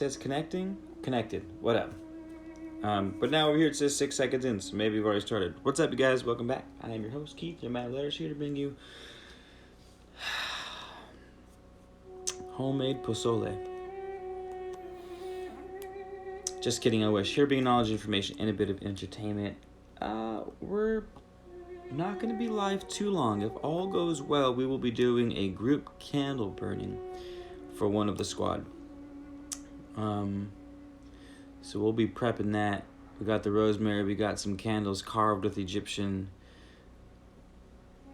says connecting, connected. What up? But now over here it says 6 seconds in, so maybe we've already started. What's up, you guys? Welcome back. I am your host, Keith. Your Matt Letters here to bring you homemade pozole. Just kidding, I wish. Here being knowledge, information, and a bit of entertainment. We're not going to be live too long. If all goes well, we will be doing a group candle burning for one of the squad. So we'll be prepping that. We got the rosemary, we got some candles carved with Egyptian,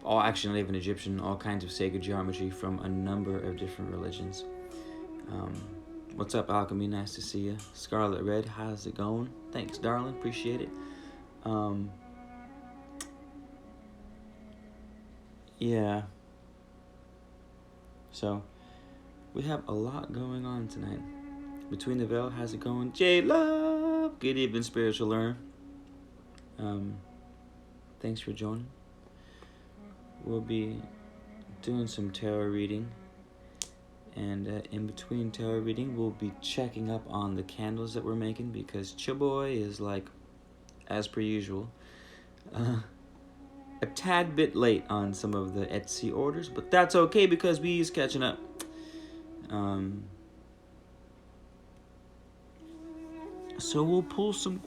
actually not even Egyptian, all kinds of sacred geometry from a number of different religions. What's up, Alchemy? Nice to see you. Scarlet Red, how's it going? Thanks, darling. Appreciate it. Yeah. So, we have a lot going on tonight. Between the Veil, how's it going? J-Love! Good evening, spiritual learner. Thanks for joining. We'll be doing some tarot reading. And in between tarot reading, we'll be checking up on the candles that we're making because Chiboy is like, as per usual, a tad bit late on some of the Etsy orders, but that's okay because he's catching up. So we'll pull some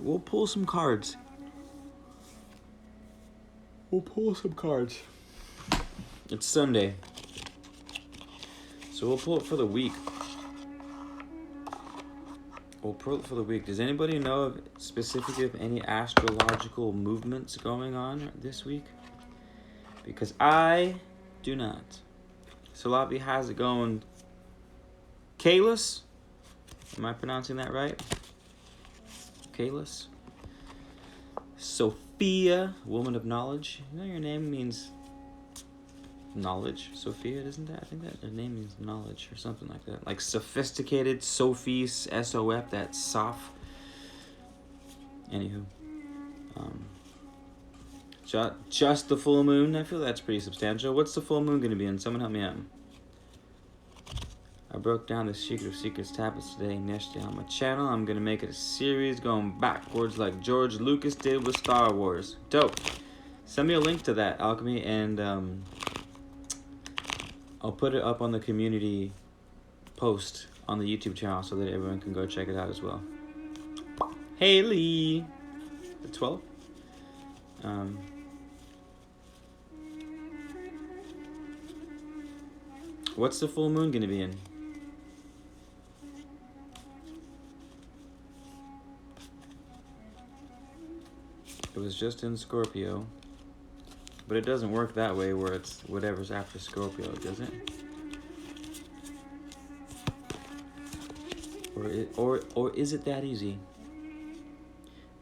cards. It's Sunday. So we'll pull it for the week. Does anybody know of specifically of any astrological movements going on this week? Because I do not. Salafi, how's it going? Kalis? Am I pronouncing that right? Kalis? Sophia, woman of knowledge. You know your name means knowledge. Sophia, isn't that? I think that her name means knowledge or something like that. Like sophisticated, Sophie, S-O-F, that's Soph. Anywho. Just the full moon. I feel that's pretty substantial. What's the full moon going to be in? Someone help me out. I broke down the Secret of Secrets tablets today and yesterday on my channel. I'm going to make it a series going backwards like George Lucas did with Star Wars. Dope. Send me a link to that, Alchemy, and I'll put it up on the community post on the YouTube channel so that everyone can go check it out as well. Haley! The 12th? What's the full moon going to be in? It was just in Scorpio. But it doesn't work that way where it's whatever's after Scorpio, does it? Or is it that easy?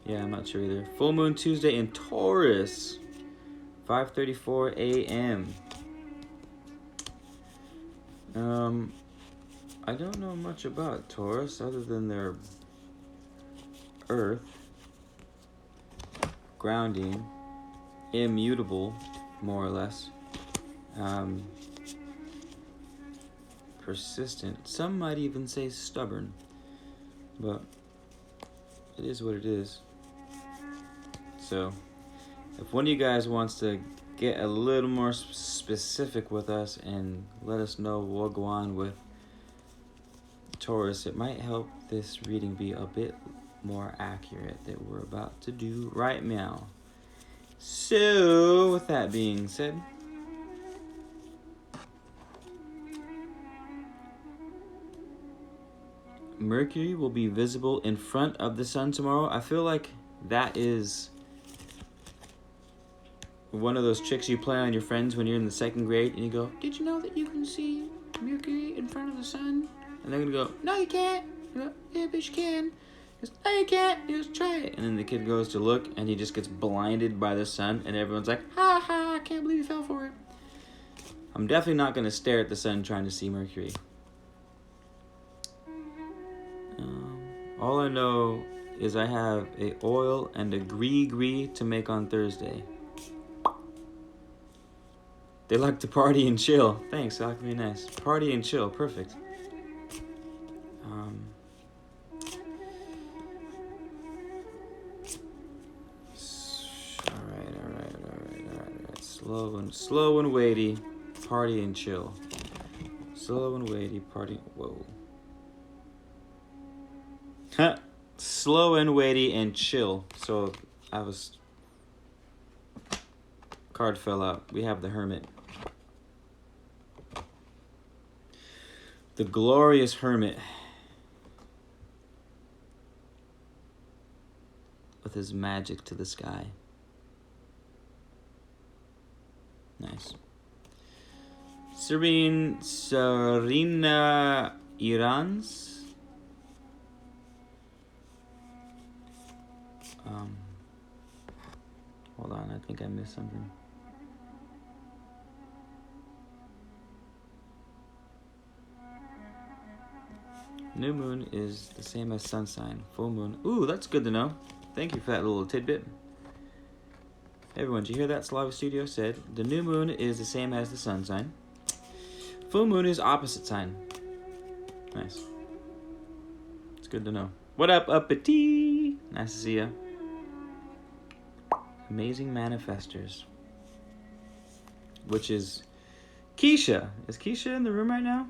Yeah, I'm not sure either. Full moon Tuesday in Taurus. 5:34 a.m. I don't know much about Taurus other than their earth, grounding, immutable, more or less, persistent. Some might even say stubborn, but it is what it is. So, if one of you guys wants to get a little more specific with us and let us know what will go on with Taurus, it might help this reading be a bit more accurate that we're about to do right now. So, with that being said, Mercury will be visible in front of the sun tomorrow. I feel like that is one of those tricks you play on your friends when you're in the second grade and you go, did you know that you can see Mercury in front of the sun? And they're going to go, no, you can't. You go, yeah, bitch, you can. He goes, no, you can't. You just try it. And then the kid goes to look and he just gets blinded by the sun and everyone's like, ha ha, I can't believe you fell for it. I'm definitely not going to stare at the sun trying to see Mercury. All I know is I have a oil and a gree to make on Thursday. They like to party and chill. Thanks, that could be nice. Party and chill, perfect. Slow and weighty, party and chill. Slow and weighty, party. Whoa. Slow and weighty and chill. So card fell out. We have the Hermit. The glorious Hermit. With his magic to the sky. Nice. Serena Irans. Hold on, I think I missed something. New moon is the same as sun sign. Full moon. Ooh, that's good to know. Thank you for that little tidbit. Everyone, did you hear that? Slavic Studio said the new moon is the same as the sun sign. Full moon is opposite sign. Nice. It's good to know. What up, uppity? Nice to see ya. Amazing manifestors. Which is Keisha. Is Keisha in the room right now?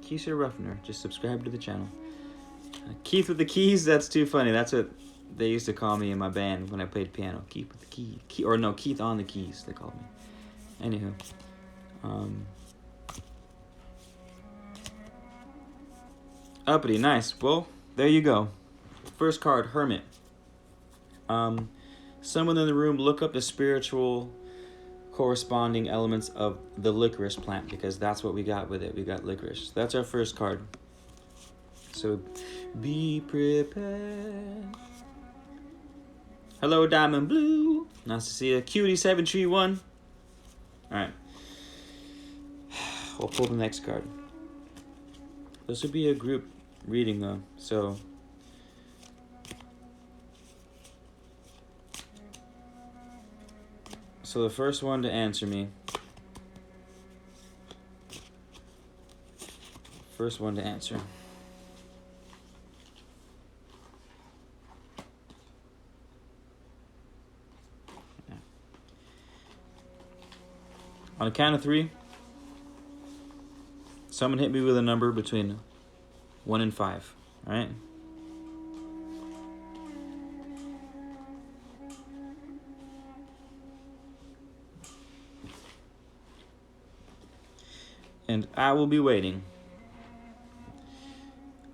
Keisha Ruffner. Just subscribe to the channel. Keith with the keys. That's too funny. That's what they used to call me in my band when I played piano. Keith with the key. Keith on the keys, they called me. Anywho. Uppity, nice. Well, there you go. First card, Hermit. Someone in the room, look up the spiritual corresponding elements of the licorice plant, because that's what we got with it. We got licorice. That's our first card. So, be prepared. Hello, Diamond Blue. Nice to see you. Cutie731. Alright. We'll pull the next card. This would be a group reading, though. So the first one to answer me. First one to answer. Yeah. On a count of 3, someone hit me with a number between 1 and 5. All right? And I will be waiting.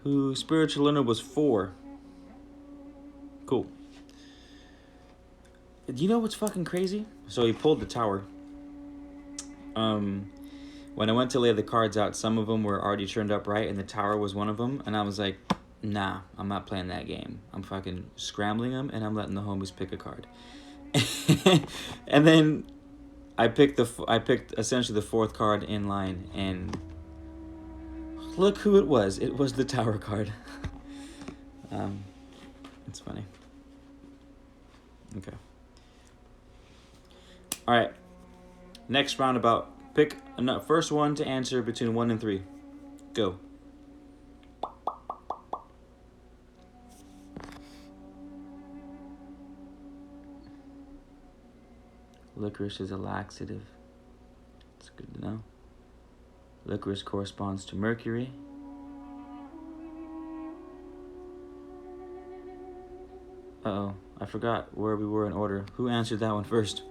Who spiritual learner was 4. Cool. Do you know what's fucking crazy? So he pulled the tower. When I went to lay the cards out, some of them were already turned up right, and the tower was one of them. And I was like, nah, I'm not playing that game. I'm fucking scrambling them, and I'm letting the homies pick a card. And then I picked essentially the 4th card in line, and look who it was. It was the tower card. It's funny. Okay. All right. Next roundabout. Pick a first one to answer between 1 and 3. Go. Licorice is a laxative. It's good to know. Licorice corresponds to Mercury. Uh-oh, I forgot where we were in order. Who answered that one first?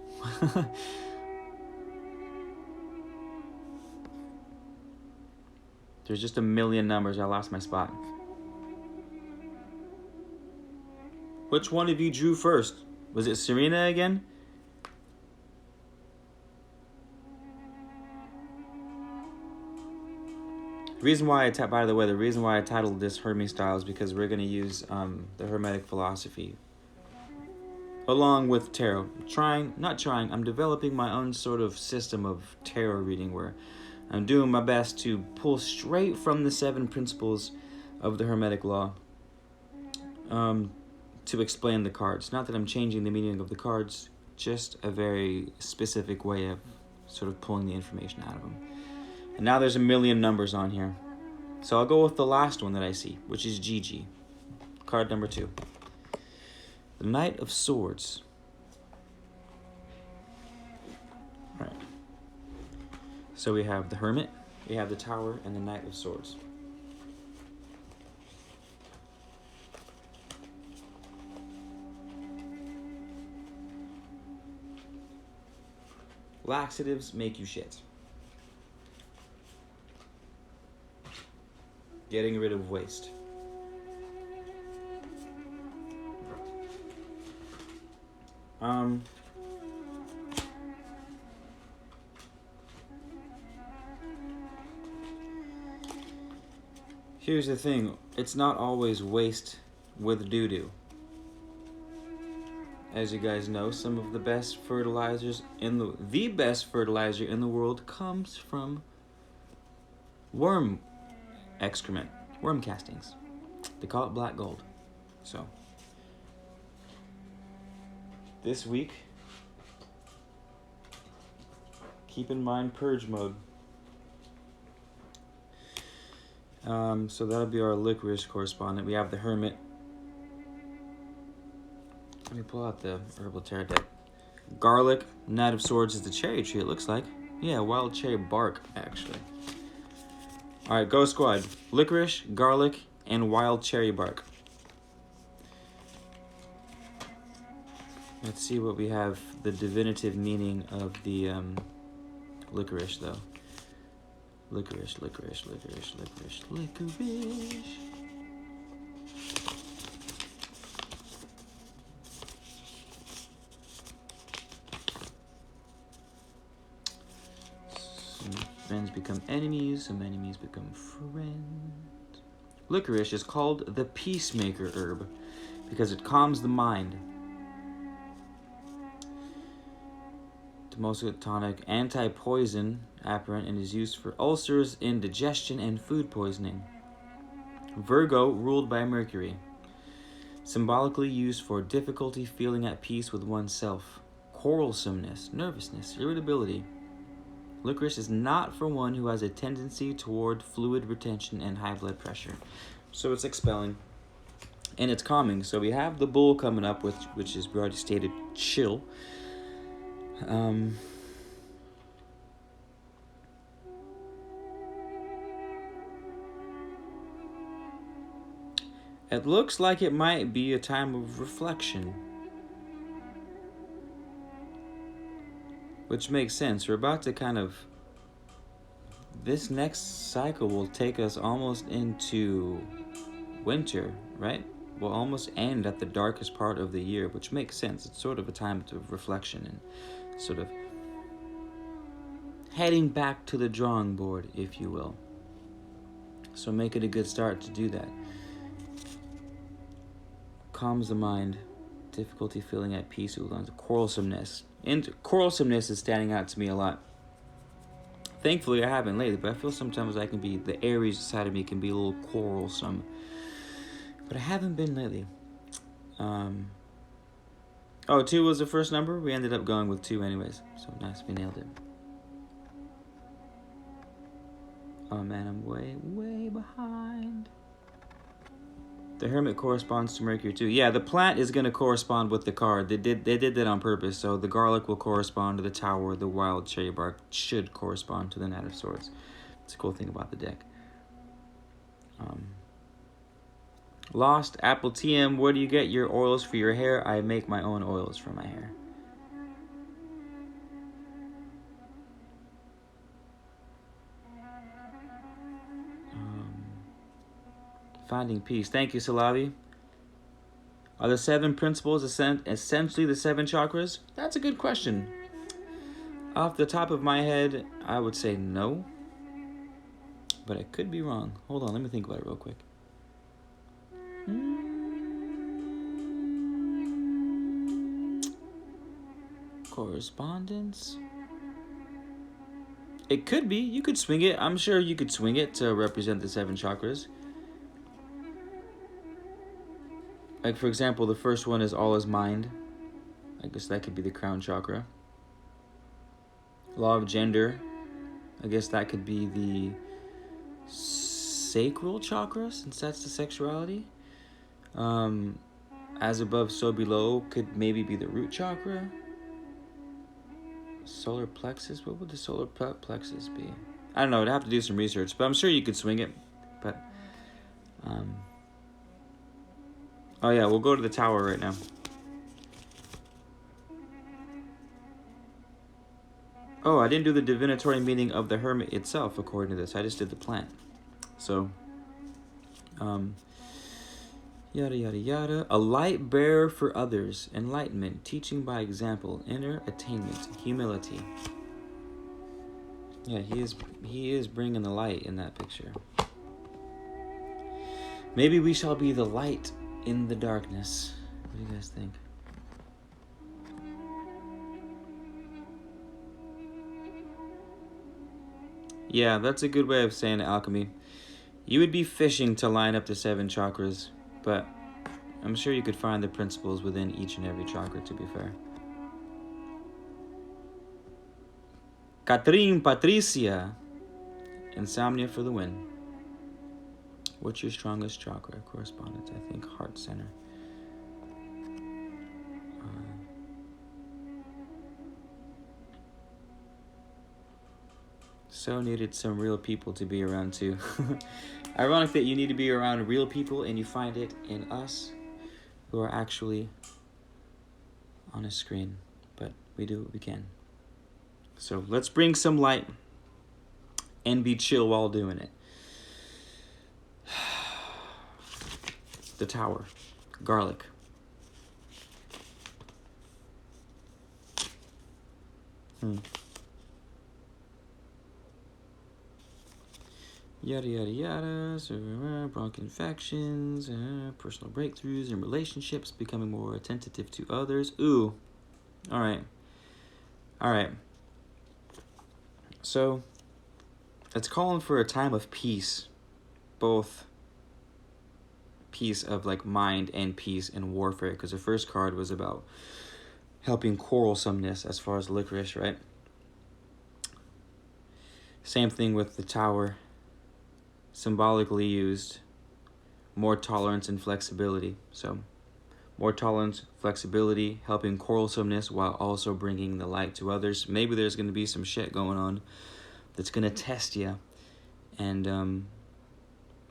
There's just a million numbers. I lost my spot. Which one of you drew first? Was it Serena again? The reason why I titled this Hermes style is because we're going to use the Hermetic philosophy along with tarot. I'm developing my own sort of system of tarot reading where I'm doing my best to pull straight from the 7 principles of the Hermetic law to explain the cards. Not that I'm changing the meaning of the cards, just a very specific way of sort of pulling the information out of them. And now there's a million numbers on here. So I'll go with the last one that I see, which is Gigi. Card number 2. The Knight of Swords. So we have the Hermit, we have the Tower, and the Knight of Swords. Laxatives make you shit. Getting rid of waste. Here's the thing, it's not always waste with doo-doo. As you guys know, some of the best fertilizers in the best fertilizer in the world comes from worm excrement, worm castings. They call it black gold. So, this week, keep in mind purge mode. So that'll be our licorice correspondent. We have the Hermit. Let me pull out the Herbal Tarot deck. Garlic, Knight of Swords is the cherry tree, it looks like. Yeah, wild cherry bark, actually. Alright, go squad. Licorice, garlic, and wild cherry bark. Let's see what we have, the divinative meaning of the licorice, though. Licorice, licorice, licorice, licorice, licorice. Some friends become enemies, some enemies become friends. Licorice is called the peacemaker herb because it calms the mind. Mostly tonic, anti-poison apparent, and is used for ulcers, indigestion, and food poisoning. Virgo, ruled by Mercury. Symbolically used for difficulty feeling at peace with oneself, quarrelsomeness, nervousness, irritability. Licorice is not for one who has a tendency toward fluid retention and high blood pressure. So it's expelling. And it's calming. So we have the Bull coming up, which is, we already stated, chill. It looks like it might be a time of reflection, which makes sense. We're about to kind of, this next cycle will take us almost into winter, right? Will almost end at the darkest part of the year, which makes sense. It's sort of a time of reflection and sort of heading back to the drawing board, if you will. So make it a good start to do that. Calms the mind, difficulty feeling at peace with one's quarrelsomeness. And quarrelsomeness is standing out to me a lot. Thankfully, I haven't lately, but I feel sometimes I can be, the Aries side of me can be a little quarrelsome. But I haven't been lately. 2 was the first number. We ended up going with 2 anyways. So nice, we nailed it. Oh man, I'm way behind. The Hermit corresponds to Mercury too. Yeah, the plant is going to correspond with the card. They did that on purpose. So the garlic will correspond to the Tower. The wild cherry bark should correspond to the Knight of Swords. It's a cool thing about the deck. Lost Apple TM, where do you get your oils for your hair? I make my own oils for my hair. Finding peace. Thank you, Salavi. Are the 7 principles essentially the 7 chakras? That's a good question. Off the top of my head, I would say no. But I could be wrong. Hold on, let me think about it real quick. Correspondence. It could be. You could swing it. I'm sure you could swing it to represent the 7 chakras. Like, for example, the first one is all is mind. I guess that could be the crown chakra. Law of gender. I guess that could be the sacral chakra, since that's the sexuality. As above, so below could maybe be the root chakra. Solar plexus? What would the solar plexus be? I don't know. I'd have to do some research, but I'm sure you could swing it. But, oh yeah, we'll go to the tower right now. Oh, I didn't do the divinatory meaning of the hermit itself, according to this. I just did the plant. So, yada, yada, yada. A light bearer for others, enlightenment, teaching by example, inner attainment, humility. Yeah, he is bringing the light in that picture. Maybe we shall be the light in the darkness. What do you guys think? Yeah, that's a good way of saying alchemy. You would be fishing to line up the 7 chakras, but I'm sure you could find the principles within each and every chakra, to be fair. Catherine Patricia. Insomnia for the win. What's your strongest chakra? Correspondence, I think heart center. So needed some real people to be around too. Ironic that you need to be around real people and you find it in us who are actually on a screen. But we do what we can. So let's bring some light and be chill while doing it. The tower. Garlic. Yada, yada, yada. So, bronch infections, personal breakthroughs in relationships, becoming more attentive to others. Ooh. All right. So, it's calling for a time of peace. Both peace of like mind and peace in warfare. Because the first card was about helping quarrelsomeness as far as licorice, right? Same thing with the tower. Symbolically used, more tolerance and flexibility. So, more tolerance, flexibility, helping quarrelsomeness while also bringing the light to others. Maybe there's going to be some shit going on that's going to test you. And,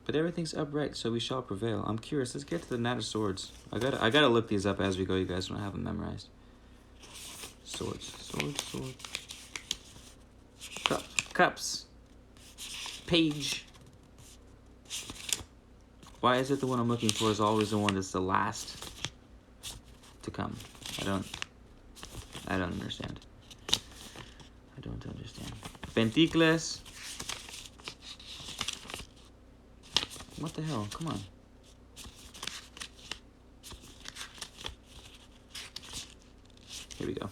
but everything's upright, so we shall prevail. I'm curious. Let's get to the Knight of Swords. I gotta look these up as we go. You guys don't have them memorized. Swords. Cups. Page. Why is it the one I'm looking for is always the one that's the last to come? I don't understand. I don't understand. Pentacles. What the hell? Come on. Here we go.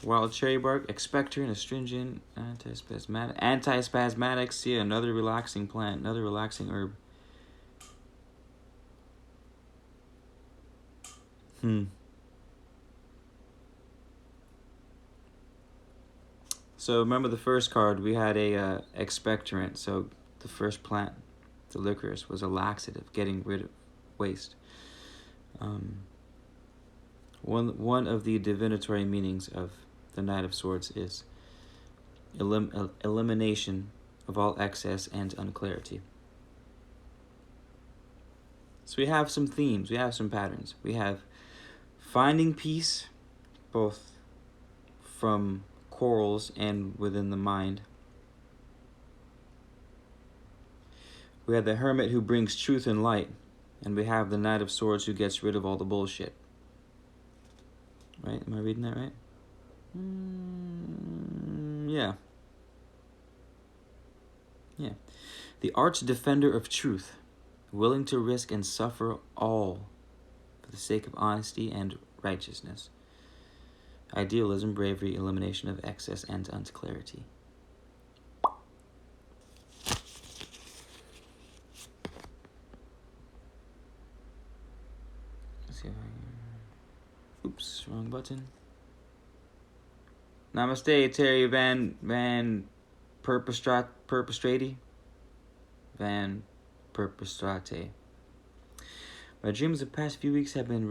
Wild cherry bark, expectorant, astringent, antispasmatics. Yeah, another relaxing plant, another relaxing herb. So remember the first card, we had a expectorant. So the first plant, the licorice, was a laxative, getting rid of waste. One of the divinatory meanings of the Knight of Swords is elimination of all excess and unclarity. So we have some themes, we have some patterns. We have finding peace, both from quarrels and within the mind. We have the Hermit who brings truth and light, and we have the Knight of Swords who gets rid of all the bullshit. Right? Am I reading that right? Yeah. The arch defender of truth, willing to risk and suffer all for the sake of honesty and righteousness. Idealism, bravery, elimination of excess and unclarity. Let's see if I can... Oops, wrong button. Namaste, Terry Van Perpestrati. Van Perpestrate. My dreams the past few weeks have been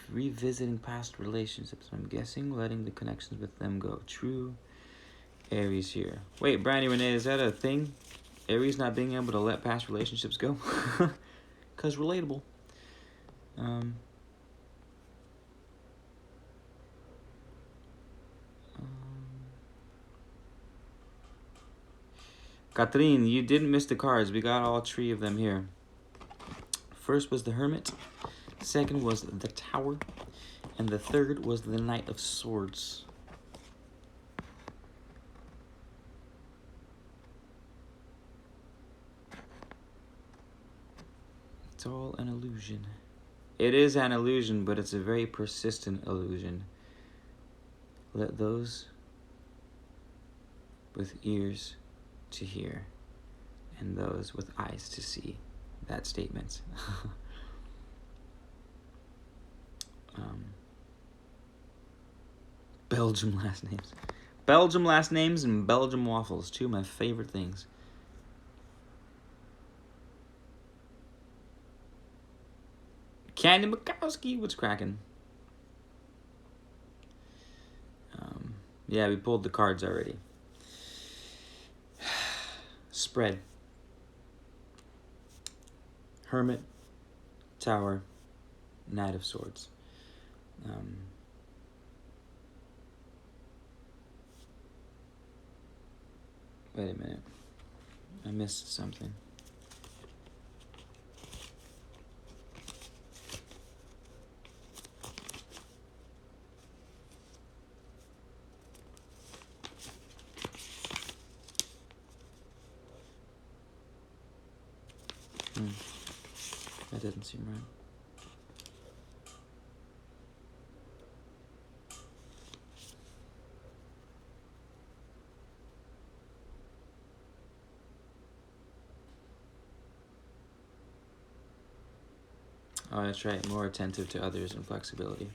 revisiting past relationships. I'm guessing letting the connections with them go. True Aries here. Wait, Brandy Renee, is that a thing? Aries not being able to let past relationships go? Because relatable. Catherine, you didn't miss the cards. We got all three of them here. First was the Hermit. Second was the Tower. And the third was the Knight of Swords. It's all an illusion. It is an illusion, but it's a very persistent illusion. Let those with ears to hear and those with eyes to see that statement. Belgium last names. Belgium last names and Belgium waffles, two of my favorite things. Candy Bukowski, what's cracking? Yeah, we pulled the cards already. Spread. Hermit, Tower, Knight of Swords. Wait a minute. I missed something. That doesn't seem right. Oh, that's right. More attentive to others and flexibility.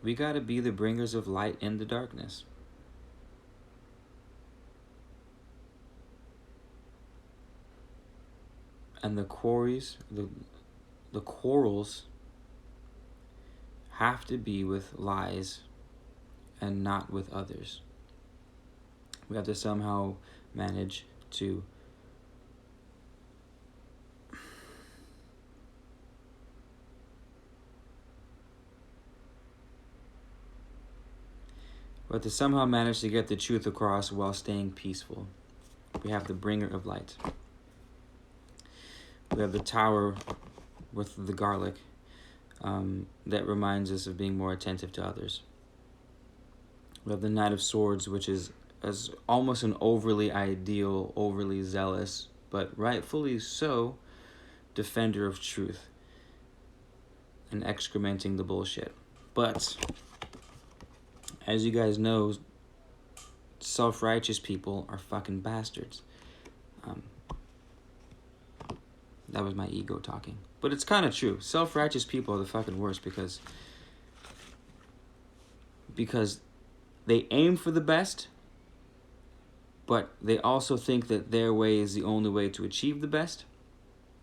We gotta be the bringers of light in the darkness. And the quarries, the quarrels have to be with lies and not with others. We have to somehow manage to somehow manage to get the truth across while staying peaceful. We have the bringer of light. We have the Tower with the garlic that reminds us of being more attentive to others. We have the Knight of Swords, which is as almost an overly ideal, overly zealous, but rightfully so, defender of truth and excrementing the bullshit. But as you guys know, self-righteous people are fucking bastards. That was my ego talking. But it's kind of true. Self-righteous people are the fucking worst because they aim for the best, but they also think that their way is the only way to achieve the best,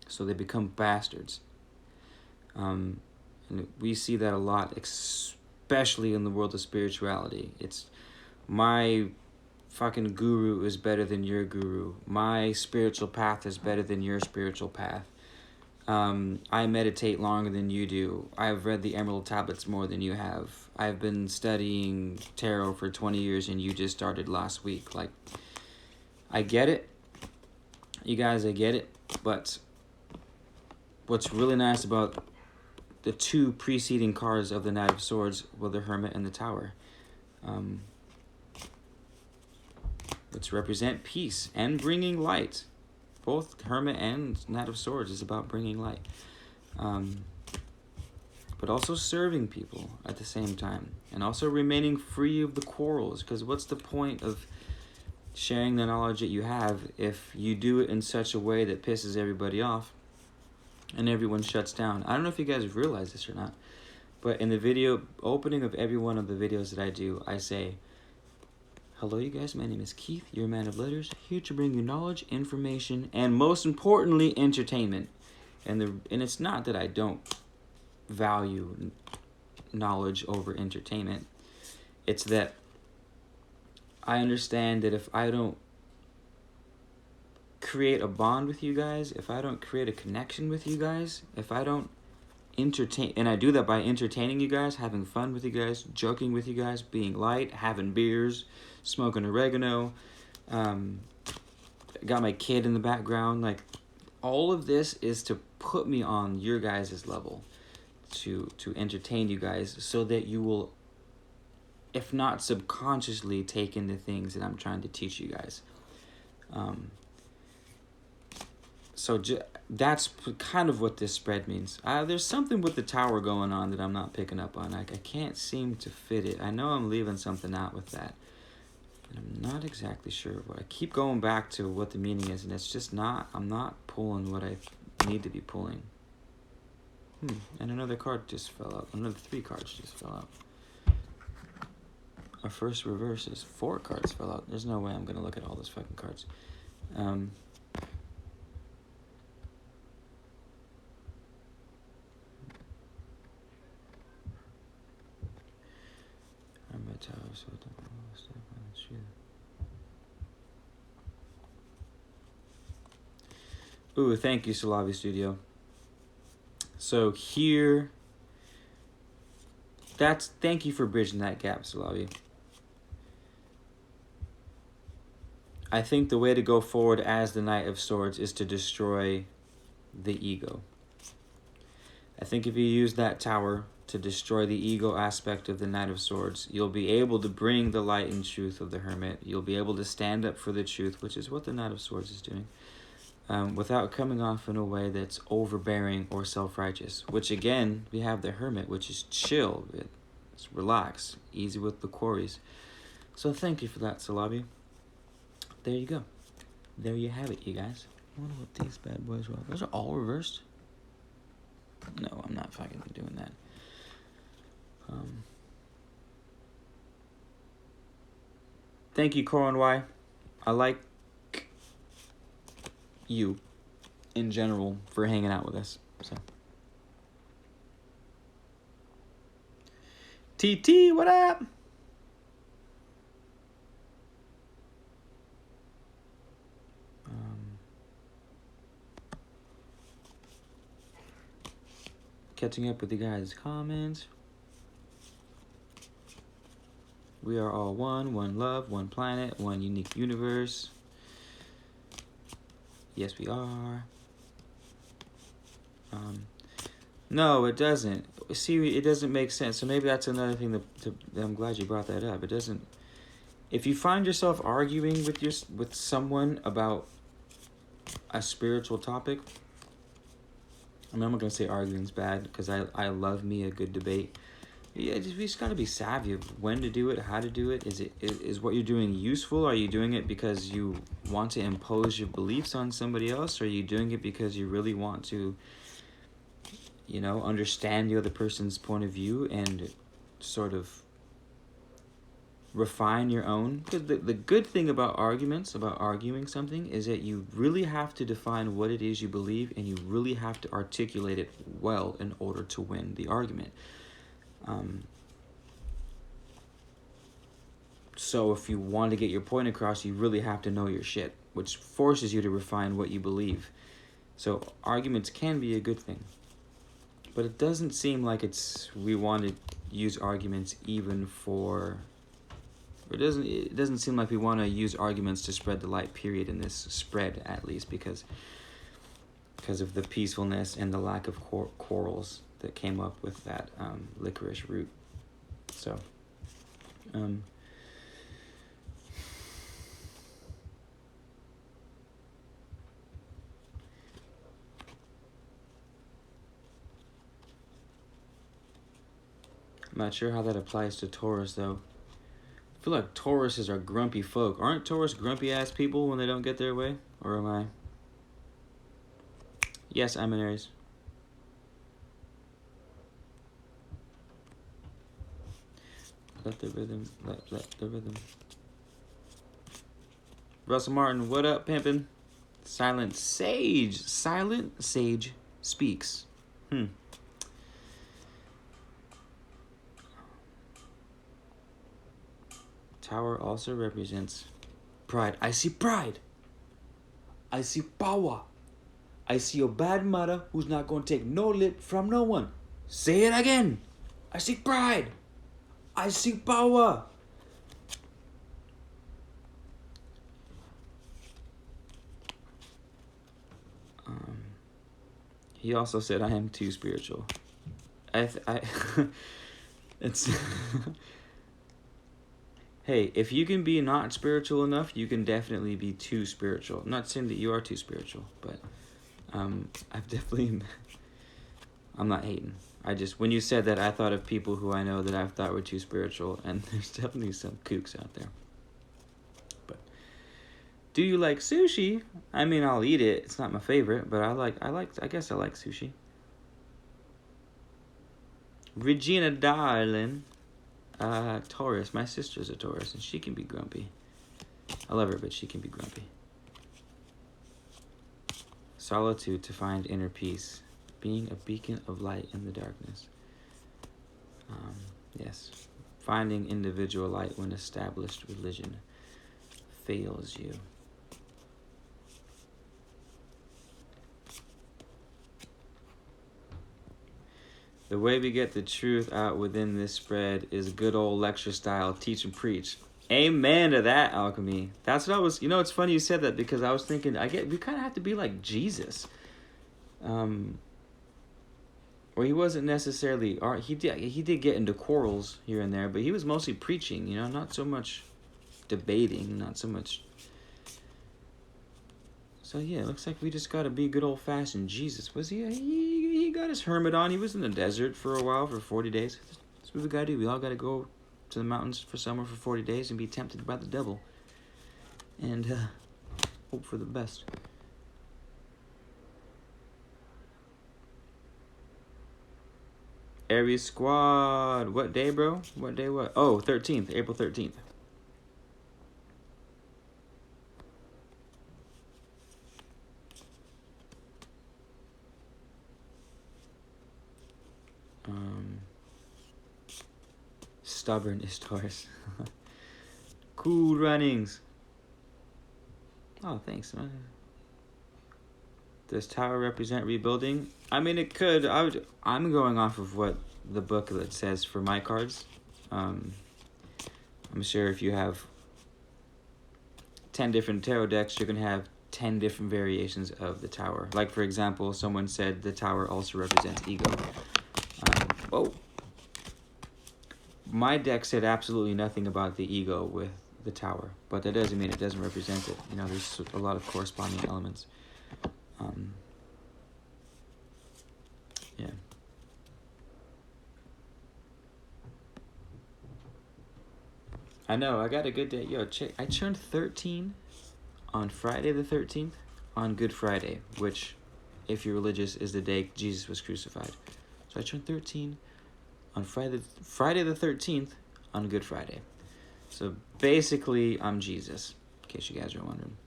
so they become bastards. And we see that a lot, especially in the world of spirituality. It's my fucking guru is better than your guru. My spiritual path is better than your spiritual path. I meditate longer than you do. I've read the Emerald Tablets more than you have. I've been studying tarot for 20 years and you just started last week. Like, I get it. You guys, I get it. But what's really nice about the two preceding cards of the Knight of Swords were the Hermit and the Tower. Which represent peace and bringing light. Both Hermit and Knight of Swords is about bringing light. But also serving people at the same time. And also remaining free of the quarrels. Because what's the point of sharing the knowledge that you have, if you do it in such a way that pisses everybody off and everyone shuts down. I don't know if you guys realize this or not, but in the video opening of every one of the videos that I do, I say, hello you guys, my name is Keith, you're a man of letters, here to bring you knowledge, information, and most importantly, entertainment. And it's not that I don't value knowledge over entertainment. It's that I understand that if I don't create a bond with you guys, if I don't create a connection with you guys, if I don't entertain, and I do that by entertaining you guys, having fun with you guys, joking with you guys, being light, having beers, smoking oregano, got my kid in the background, like all of this is to put me on your guys' level, to entertain you guys, so that you will, if not subconsciously, take in the things that I'm trying to teach you guys. That's kind of what this spread means. There's something with the tower going on that I'm not picking up on. I can't seem to fit it. I know I'm leaving something out with that, and I'm not exactly sure what. I keep going back to what the meaning is, and it's just not, I'm not pulling what I need to be pulling. And another card just fell out. Another 3 cards just fell out. Our first reverse is 4 cards fell out. There's no way I'm going to look at all those fucking cards. Ooh, thank you, Salavi Studio. So here, thank you for bridging that gap, Salavi. I think the way to go forward as the Knight of Swords is to destroy the ego. I think if you use that tower to destroy the ego aspect of the Knight of Swords, you'll be able to bring the light and truth of the Hermit. You'll be able to stand up for the truth, which is what the Knight of Swords is doing, without coming off in a way that's overbearing or self-righteous. Which again, we have the Hermit, which is chill, it's relaxed, easy with the quarries. So thank you for that, Salabi. There you go. There you have it, you guys. I wonder what these bad boys were. Those are all reversed? No, I'm not fucking doing that. Thank you, Corin Y. I like you in general for hanging out with us. So, TT, what up? Catching up with you guys' comments. We are all one love, one planet, one unique universe. Yes, we are. No, it doesn't. See, it doesn't make sense. So maybe that's another thing that I'm glad you brought that up. It doesn't. If you find yourself arguing with someone about a spiritual topic, I mean, I'm not gonna say arguing's bad, because I love me a good debate. Yeah, you just gotta be savvy of when to do it, how to do it. Is what you're doing useful? Are you doing it because you want to impose your beliefs on somebody else? Or are you doing it because you really want to, understand the other person's point of view and sort of refine your own? Because the good thing about arguments, about arguing something, is that you really have to define what it is you believe, and you really have to articulate it well in order to win the argument. So if you want to get your point across, you really have to know your shit, which forces you to refine what you believe. So arguments can be a good thing, but it doesn't seem like we want to use arguments even for, it doesn't seem like we want to use arguments to spread the light, period, in this spread, at least, because of the peacefulness and the lack of quarrels that came up with that licorice root. So, I'm not sure how that applies to Taurus, though. I feel like Tauruses are grumpy folk. Aren't Taurus grumpy ass people when they don't get their way? Or am I? Yes, I'm an Aries. Let the rhythm, let the rhythm. Russell Martin, what up, pimpin'? Silent Sage speaks. Tower also represents pride. I see pride. I see power. I see a bad mother who's not going to take no lip from no one. Say it again. I see pride. I see power. He also said, I am too spiritual. It's... Hey, if you can be not spiritual enough, you can definitely be too spiritual. I'm not saying that you are too spiritual, but I've definitely... I'm not hating. When you said that, I thought of people who I know that I've thought were too spiritual, and there's definitely some kooks out there. But do you like sushi? I mean, I'll eat it. It's not my favorite, but I guess I like sushi. Regina Darling, Taurus. My sister's a Taurus, and she can be grumpy. I love her, but she can be grumpy. Solitude to find inner peace. Being a beacon of light in the darkness. Yes. Finding individual light when established religion fails you. The way we get the truth out within this spread is good old lecture style, teach and preach. Amen to that, Alchemy. That's what I was... it's funny you said that, because I was thinking, we kind of have to be like Jesus. Or he wasn't necessarily... He did get into quarrels here and there, but he was mostly preaching, not so much debating, not so much... So yeah, it looks like we just got to be good old-fashioned Jesus. Was he got his hermit on. He was in the desert for a while, for 40 days. That's what we got to do. We all got to go to the mountains for summer for 40 days and be tempted by the devil. And hope for the best. Aries Squad. What day, bro? What day what? Oh, 13th. April 13th. Stubborn is Taurus. Cool runnings. Oh, thanks, man. Does Tower represent rebuilding? I mean, it could. I'm going off of what the booklet says for my cards. I'm sure if you have 10 different tarot decks, you're going to have 10 different variations of the Tower. Like, for example, someone said the Tower also represents ego. Whoa. My deck said absolutely nothing about the ego with the Tower, but that doesn't mean it doesn't represent it. There's a lot of corresponding elements. Yeah. I know, I got a good day. Yo, I turned 13 on Friday the 13th on Good Friday, which, if you're religious, is the day Jesus was crucified. So I turned 13 on Friday the 13th on Good Friday. So basically, I'm Jesus, in case you guys are wondering.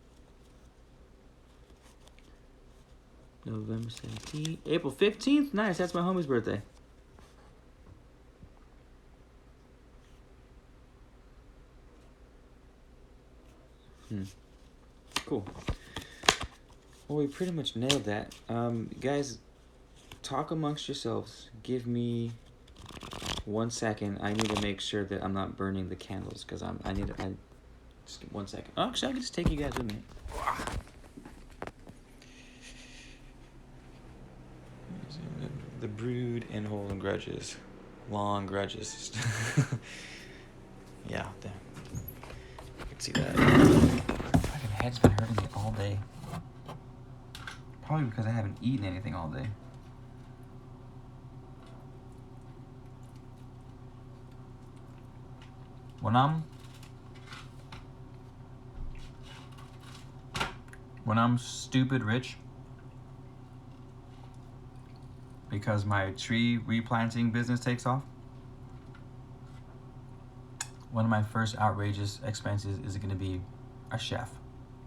November 17th. April 15th? Nice, that's my homie's birthday. Cool. Well, we pretty much nailed that. Guys, talk amongst yourselves. Give me 1 second. I need to make sure that I'm not burning the candles, because just 1 second. Oh, actually, I can just take you guys with me. The brood and holding grudges. Long grudges. Yeah, damn. I can see that. Fucking head's been hurting me all day. Probably because I haven't eaten anything all day. When I'm When I'm stupid rich, because my tree replanting business takes off, one of my first outrageous expenses is going to be a chef,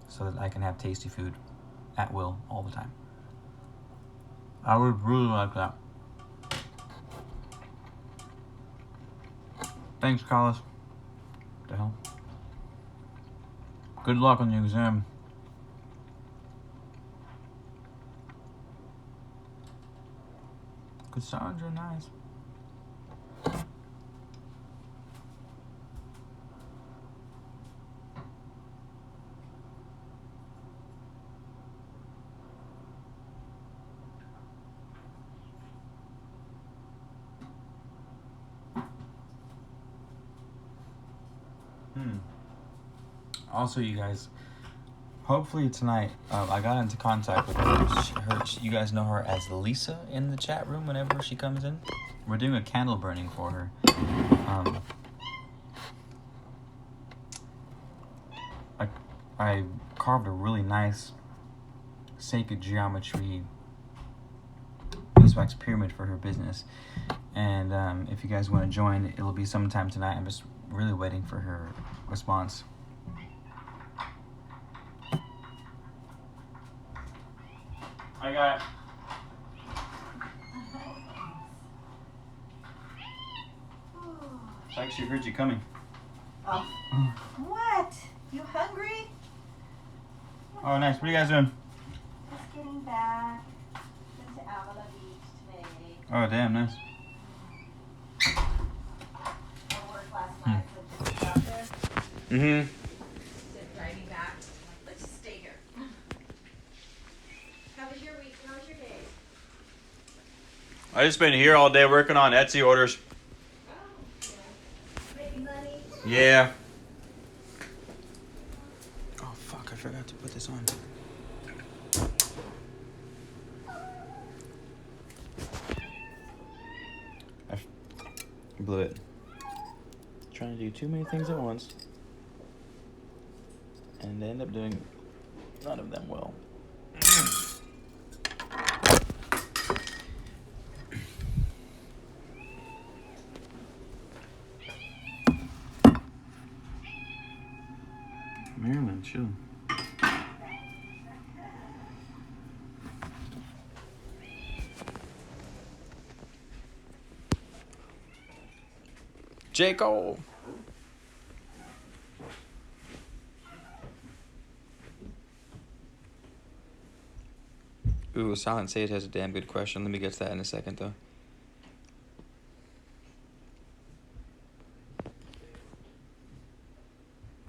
so that I can have tasty food at will all the time. I would really like that. Thanks, Carlos. What the hell? Good luck on the exam. Cassandra, nice. Also, you guys, hopefully tonight, I got into contact with her. You guys know her as Lisa in the chat room whenever she comes in. We're doing a candle burning for her. I carved a really nice sacred geometry beeswax pyramid for her business. And if you guys want to join, it'll be sometime tonight. I'm just really waiting for her response. I got. I actually heard you coming. Oh. What? You hungry? Oh, nice. What are you guys doing? Just getting back. Went to Avila Beach today. Oh, damn, nice. I worked last night, so just got there. Mm-hmm. Just driving back. Let's just stay here. How was your week? How was your day? I just been here all day working on Etsy orders. Oh, yeah. Making money? Yeah. Oh, fuck. I forgot to put this on. I blew it. Trying to do too many things at once. And end up doing none of them well. Marilyn, chill. Jacob. Ooh, Silent Sage has a damn good question. Let me get to that in a second, though.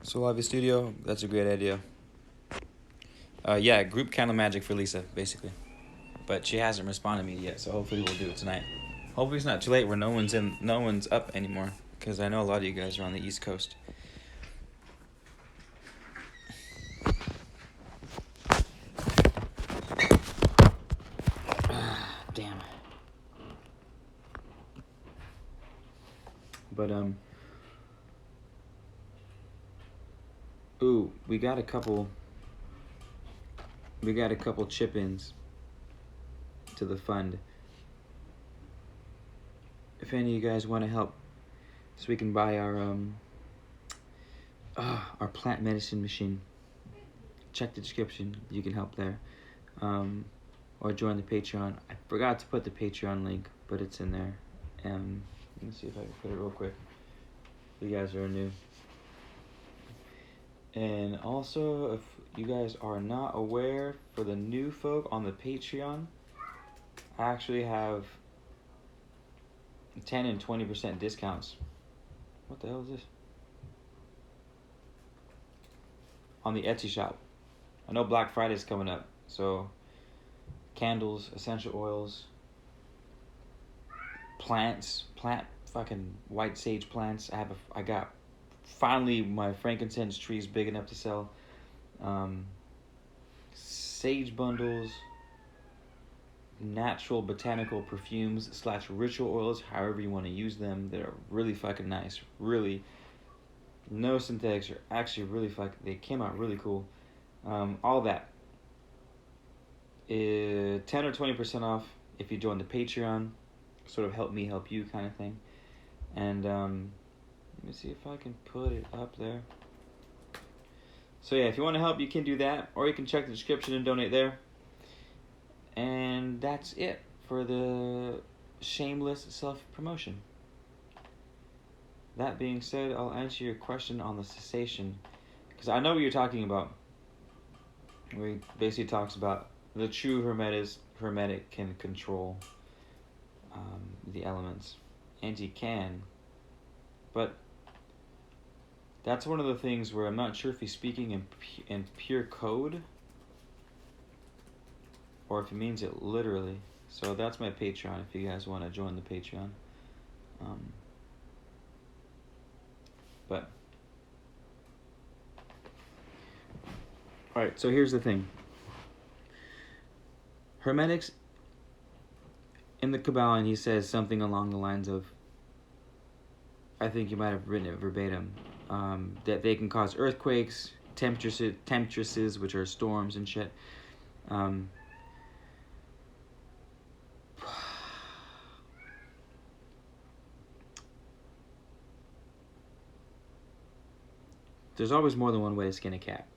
Solavi Studio, that's a great idea. Yeah, group candle magic for Lisa, basically. But she hasn't responded to me yet, so hopefully we'll do it tonight. Hopefully it's not too late where no one's up anymore, because I know a lot of you guys are on the East Coast. Damn. But ooh, we got a couple chip-ins to the fund. If any of you guys want to help, so we can buy our plant medicine machine, check the description. You can help there, or join the Patreon. I forgot to put the Patreon link, but it's in there. Let me see if I can put it real quick. You guys are new. And also, if you guys are not aware, for the new folk on the Patreon, I actually have 10 and 20% discounts. What the hell is this? On the Etsy shop. I know Black Friday's coming up, so candles, essential oils, plant fucking white sage plants. I got finally my frankincense trees big enough to sell. Sage bundles, natural botanical perfumes / ritual oils, however you want to use them. They're really fucking nice. Really, no synthetics. Are actually really they came out really cool. All that. 10 or 20% off if you join the Patreon. Sort of help me help you kind of thing. And let me see if I can put it up there. So yeah, if you want to help, you can do that, or you can check the description and donate there. And that's it for the shameless self-promotion. That being said, I'll answer your question on the cessation, because I know what you're talking about. Where he basically talks about the true hermetic can control the elements, and he can, but that's one of the things where I'm not sure if he's speaking in pure code or if he means it literally. So that's my Patreon if you guys want to join the Patreon. But alright, so here's the thing. Hermetics in the Kabbalah, he says something along the lines of, I think you might have written it verbatim, that they can cause earthquakes, tempestuses, which are storms and shit. There's always more than one way to skin a cat.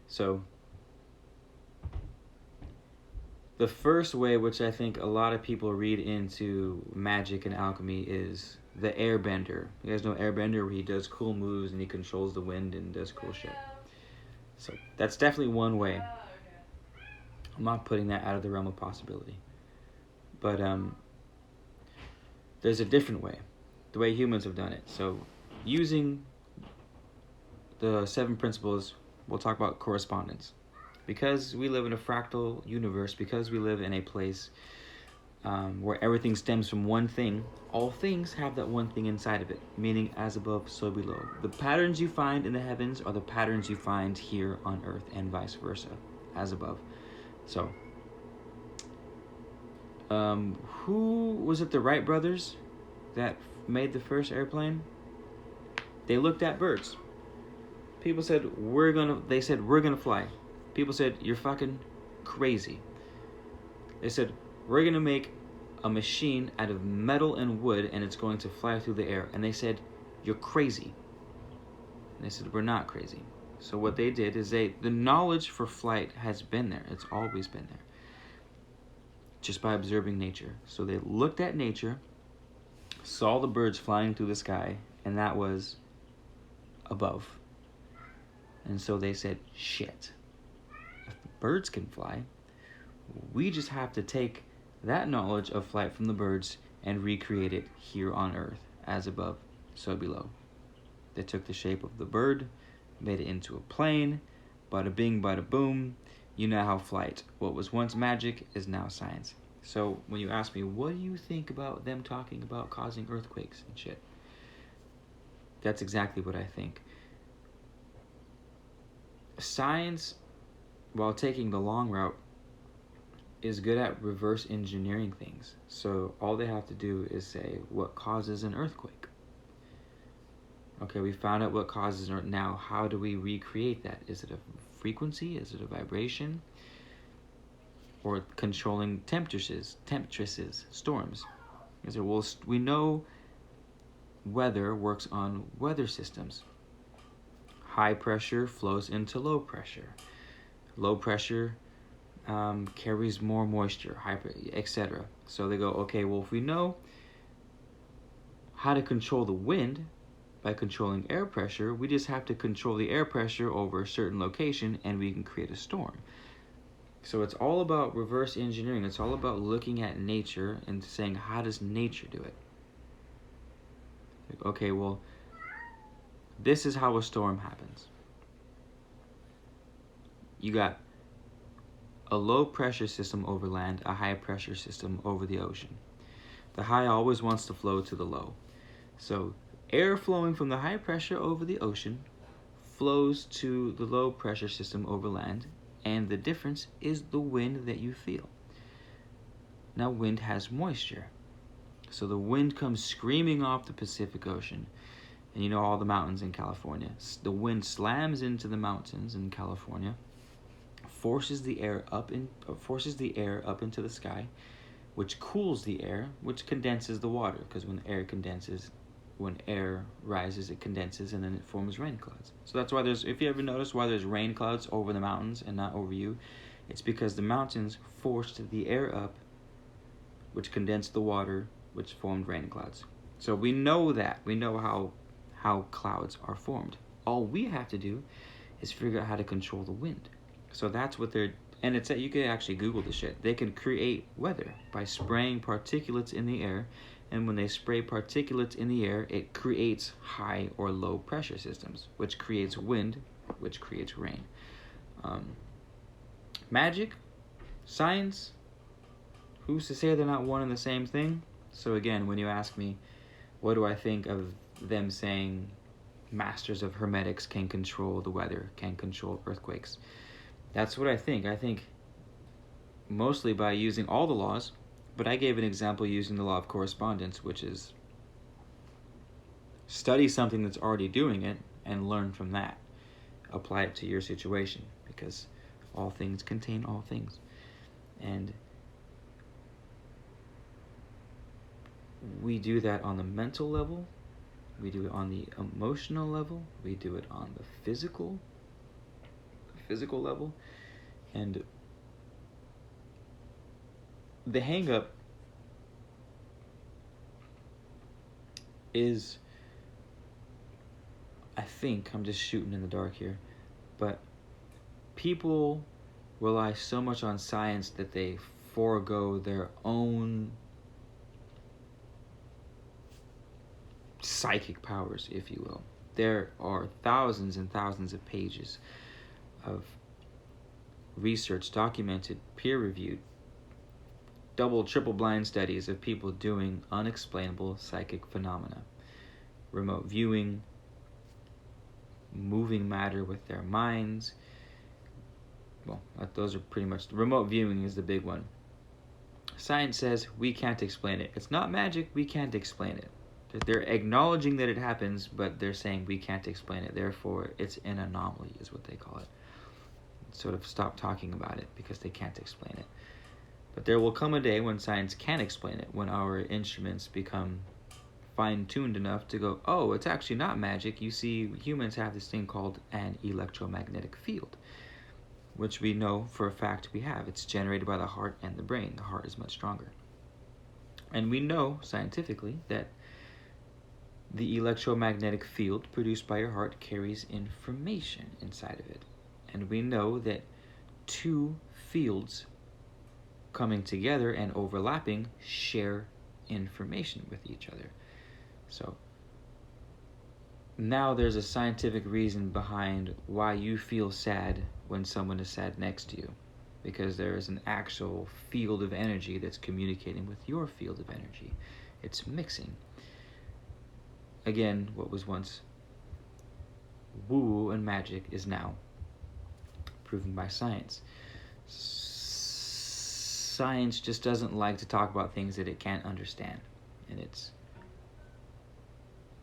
So the first way, which I think a lot of people read into magic and alchemy, is the airbender. You guys know airbender, where he does cool moves and he controls the wind and does cool shit. So that's definitely one way. I'm not putting that out of the realm of possibility. But there's a different way, the way humans have done it. So using the 7 principles, we'll talk about correspondence. Because we live in a fractal universe, because we live in a place where everything stems from one thing, all things have that one thing inside of it, meaning as above, so below. The patterns you find in the heavens are the patterns you find here on earth, and vice versa, as above. So, who was it, the Wright brothers that made the first airplane? They looked at birds. People said, they said, we're gonna fly. People said, you're fucking crazy. They said, we're going to make a machine out of metal and wood and it's going to fly through the air. And they said, you're crazy. And they said, we're not crazy. So what they did is the knowledge for flight has been there. It's always been there. Just by observing nature. So they looked at nature, saw the birds flying through the sky, and that was above. And so they said, shit. If the birds can fly, we just have to take that knowledge of flight from the birds and recreate it here on earth, as above, so below. They took the shape of the bird, made it into a plane, bada bing, bada boom. You know how flight, what was once magic, is now science. So when you ask me, what do you think about them talking about causing earthquakes and shit? That's exactly what I think. Science, while taking the long route, is good at reverse engineering things. So all they have to do is say, what causes an earthquake? Okay, we found out what causes an earthquake. Now, how do we recreate that? Is it a frequency? Is it a vibration? Or controlling tempestuses, storms? Is it, well, we know weather works on weather systems. High pressure flows into low pressure. Low pressure carries more moisture, etc. So they go, okay, well, if we know how to control the wind by controlling air pressure, we just have to control the air pressure over a certain location and we can create a storm. So it's all about reverse engineering. It's all about looking at nature and saying, how does nature do it? Like, okay, well, this is how a storm happens. You got a low pressure system over land, a high pressure system over the ocean. The high always wants to flow to the low. So air flowing from the high pressure over the ocean flows to the low pressure system over land, and the difference is the wind that you feel. Now wind has moisture. So the wind comes screaming off the Pacific Ocean. And you know all the mountains in California. The wind slams into the mountains in California, forces the air up into the sky, which cools the air, which condenses the water, because when air rises, it condenses and then it forms rain clouds. So that's why if you ever notice why there's rain clouds over the mountains and not over you, it's because the mountains forced the air up, which condensed the water, which formed rain clouds. So we know that. We know how clouds are formed. All we have to do is figure out how to control the wind. So that's what and it's that you can actually Google this shit. They can create weather by spraying particulates in the air, and when they spray particulates in the air, it creates high or low pressure systems, which creates wind, which creates rain. Magic, science, who's to say they're not one and the same thing? So again, when you ask me, what do I think of them saying masters of hermetics can control the weather, can control earthquakes? That's what I think. I think mostly by using all the laws, but I gave an example using the law of correspondence, which is study something that's already doing it and learn from that. Apply it to your situation, because all things contain all things. And we do that on the mental level, we do it on the emotional level, we do it on the physical level. And the hang up is, I think, I'm just shooting in the dark here, but people rely so much on science that they forego their own psychic powers, if you will. There are thousands and thousands of pages of research, documented, peer-reviewed, double, triple blind studies of people doing unexplainable psychic phenomena. Remote viewing, moving matter with their minds. Well, those are pretty much, remote viewing is the big one. Science says we can't explain it. It's not magic, we can't explain it. They're acknowledging that it happens, but they're saying we can't explain it. Therefore, it's an anomaly, is what they call it. Sort of stop talking about it because they can't explain it. But there will come a day when science can explain it, when our instruments become fine-tuned enough to go, oh, it's actually not magic. You see, humans have this thing called an electromagnetic field, which we know for a fact we have. It's generated by the heart and the brain. The heart is much stronger. And we know scientifically that the electromagnetic field produced by your heart carries information inside of it. And we know that two fields coming together and overlapping share information with each other. So now there's a scientific reason behind why you feel sad when someone is sad next to you, because there is an actual field of energy that's communicating with your field of energy. It's mixing. Again, what was once woo-woo and magic is now proven by science. Science just doesn't like to talk about things that it can't understand, and it's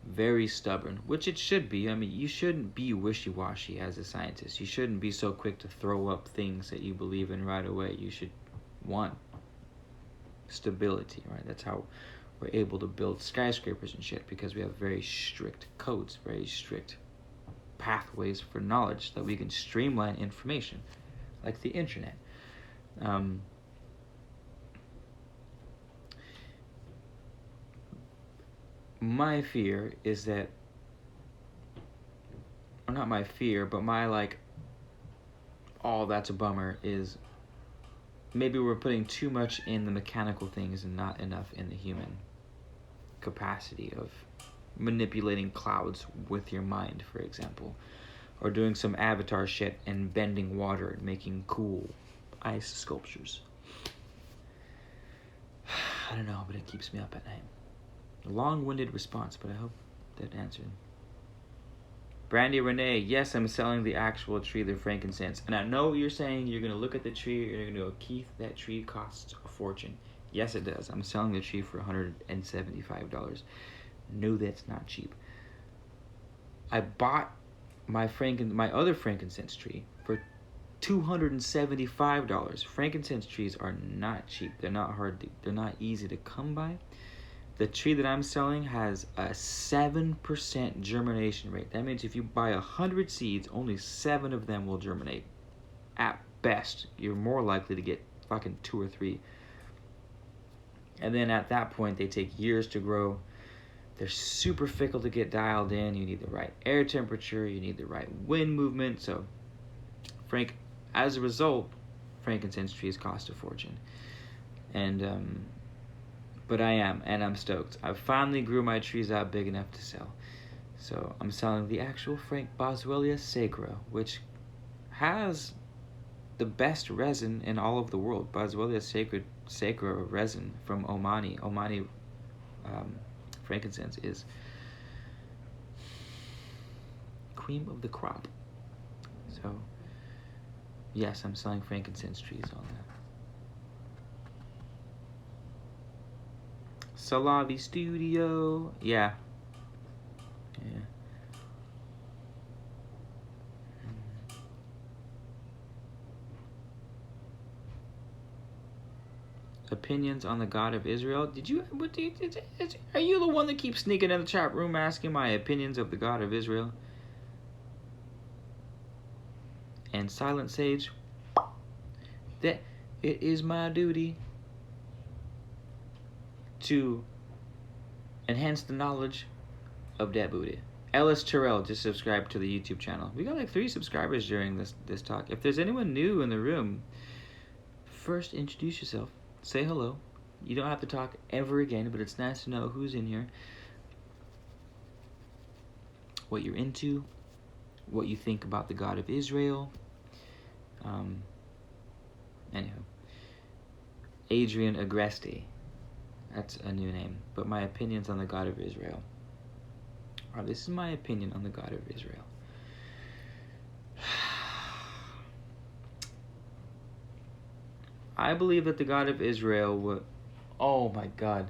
very stubborn, which it should be. I mean, you shouldn't be wishy-washy as a scientist. You shouldn't be so quick to throw up things that you believe in right away. You should want stability, right? That's how we're able to build skyscrapers and shit, because we have very strict codes, very strict pathways for knowledge that we can streamline information, like the internet. My fear is that, or not my fear, but my oh, that's a bummer, is maybe we're putting too much in the mechanical things and not enough in the human capacity of manipulating clouds with your mind, for example, or doing some avatar shit and bending water and making cool ice sculptures. I don't know, but it keeps me up at night. A long-winded response, but I hope that answered. Brandy Renee, yes, I'm selling the actual tree, the frankincense. And I know what you're saying. You're going to look at the tree and you're going to go, Keith, that tree costs a fortune. Yes, it does. I'm selling the tree for $175. No, that's not cheap. I bought my other frankincense tree for $275. Frankincense trees are not cheap. They're not they're not easy to come by. The tree that I'm selling has a 7% germination rate. That means if you buy 100 seeds, only 7 of them will germinate. At best, you're more likely to get fucking 2 or 3. And then at that point, they take years to grow. They're super fickle to get dialed in. You need the right air temperature. You need the right wind movement. So, as a result, frankincense trees cost a fortune. And, but I'm stoked. I finally grew my trees out big enough to sell. So I'm selling the actual Frank Boswellia sacra, which has the best resin in all of the world. Boswellia sacra resin from Omani. Omani frankincense is cream of the crop. So yes, I'm selling frankincense trees on that. Salavi Studio. Yeah. Opinions on the God of Israel. Are you the one that keeps sneaking in the chat room asking my opinions of the God of Israel? And Silent Sage, that it is my duty to enhance the knowledge of that booty. Ellis Terrell just subscribed to the YouTube channel. We got like 3 subscribers during this talk. If there's anyone new in the room, first introduce yourself. Say hello. You don't have to talk ever again, but it's nice to know who's in here, what you're into, what you think about the God of Israel. Anywho, Adrian Agresti. That's a new name. But my opinions on the God of Israel. This is my opinion on the God of Israel. I believe that the God of Israel would... Oh my God.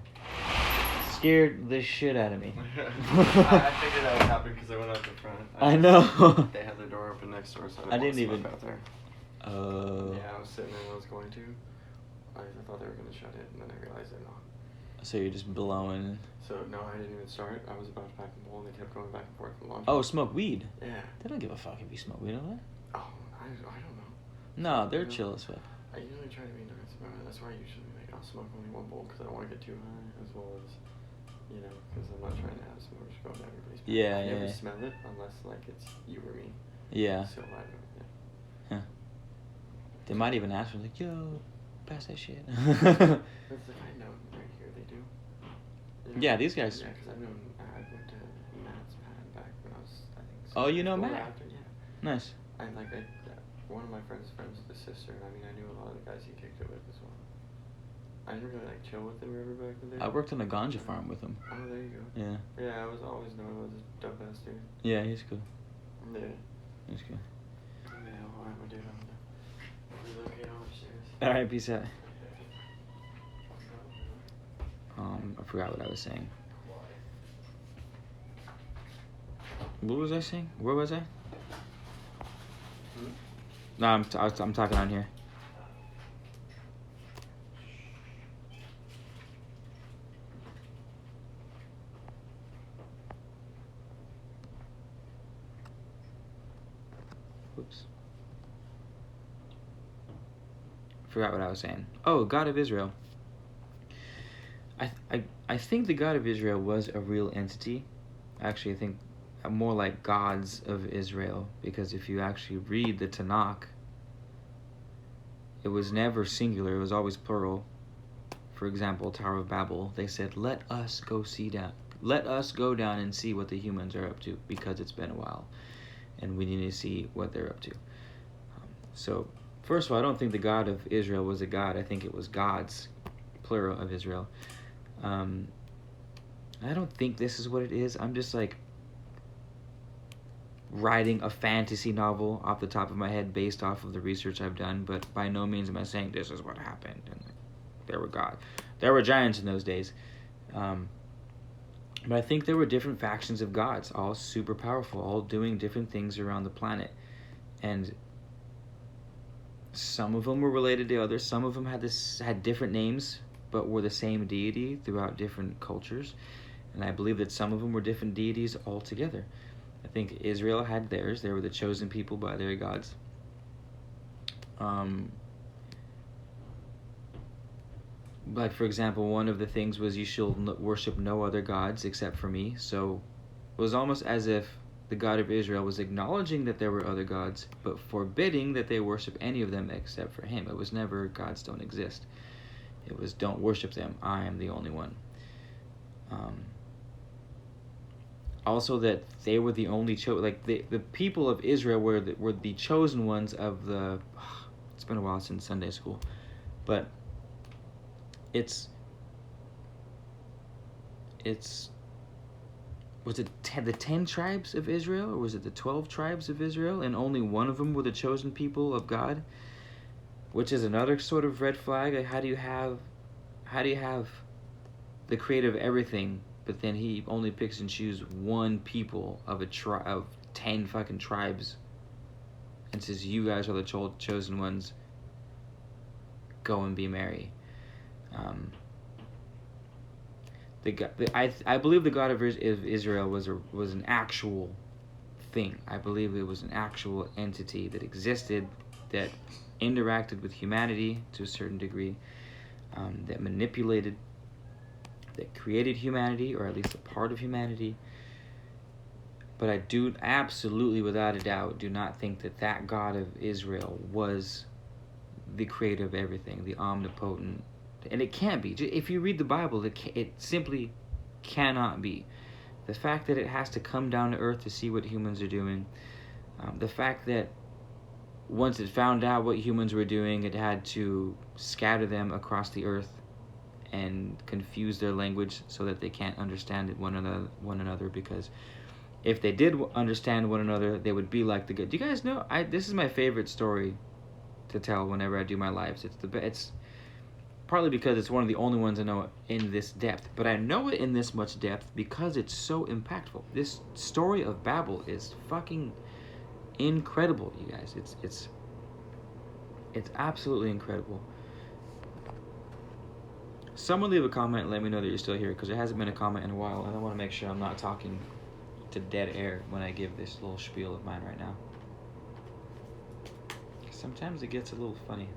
Scared the shit out of me. I figured that would happen because I went out the front. I know. They had their door open next door, so I didn't even... out there. Yeah, I was sitting there and I was going to. I thought they were going to shut it, and then I realized they're not. So you're just blowing... So, no, I didn't even start. I was about to pack the bowl, and they kept going back and forth from laundry. Oh, smoke weed? Yeah. They don't give a fuck if you smoke weed, do they? Oh, I don't know. No, they're chill as fuck. I usually try to be nice about it. That's why I usually I'll smoke only one bowl because I don't want to get too high, as well as, because I'm not trying to have smokers go to everybody's. Yeah, I never yeah. smell it unless, it's you or me. Yeah. So, I don't know. Huh. They might even ask me, yo, pass that shit. That's I know right here they do. Yeah, these guys. Yeah, because I've known, I went to Matt's pad back when I was, I think. Oh, you know before Matt? After, yeah. Nice. One of my friends' friends with his sister, and I knew a lot of the guys he kicked it with as well. I didn't really chill with him ever back in the day. I worked on a ganja farm with him. Oh, there you go. Yeah. Yeah, I was always known as a dope ass dude. Yeah, he's cool. Yeah. He's cool. Yeah, alright, my dude, I'm gonna relocate on upstairs. Alright, peace out. I forgot what I was saying. What was I saying? Where was I? No, I'm talking on here. Whoops. Forgot what I was saying. Oh, God of Israel. I think the God of Israel was a real entity. Actually, I think more like gods of Israel, because if you actually read the Tanakh, it was never singular, it was always plural. For example, Tower of Babel, they said, let us go down and see what the humans are up to, because it's been a while and we need to see what they're up to. So first of all, I don't think the God of Israel was a god. I think it was gods, plural, of Israel. I don't think this is what it is. I'm just writing a fantasy novel off the top of my head based off of the research I've done, but by no means am I saying this is what happened. And there were giants in those days. But I think there were different factions of gods, all super powerful, all doing different things around the planet. And Some of them were related to others. Some of them had different names, but were the same deity throughout different cultures. And I believe that some of them were different deities altogether. I think Israel had theirs. They were the chosen people by their gods. Like, for example, one of the things was you shall worship no other gods except for me. So it was almost as if the God of Israel was acknowledging that there were other gods, but forbidding that they worship any of them except for him. It was never gods don't exist. It was don't worship them. I am the only one. Also, that they were the only the people of Israel were the chosen ones of the. It's been a while since Sunday school, but it's was it the 10 tribes of Israel, or was it the 12 tribes of Israel, and only one of them were the chosen people of God, which is another sort of red flag. Like, how do you have the creator of everything, but then he only picks and chooses one people of of 10 fucking tribes, and says, "You guys are the chosen ones. Go and be merry." I believe the God of Israel was an actual thing. I believe it was an actual entity that existed, that interacted with humanity to a certain degree, that manipulated, that created humanity, or at least a part of humanity. But I do absolutely, without a doubt, do not think that God of Israel was the creator of everything, the omnipotent. And it can't be. If you read the Bible, it simply cannot be. The fact that it has to come down to earth to see what humans are doing, the fact that once it found out what humans were doing, it had to scatter them across the earth and confuse their language so that they can't understand one another, because if they did understand one another, they would be like the good. Do you guys know? This is my favorite story to tell whenever I do my lives. It's partly because it's one of the only ones I know in this depth, but I know it in this much depth because it's so impactful. This story of Babel is fucking incredible, you guys. It's absolutely incredible. Someone leave a comment and let me know that you're still here, because there hasn't been a comment in a while, and I want to make sure I'm not talking to dead air when I give this little spiel of mine right now. Sometimes it gets a little funny.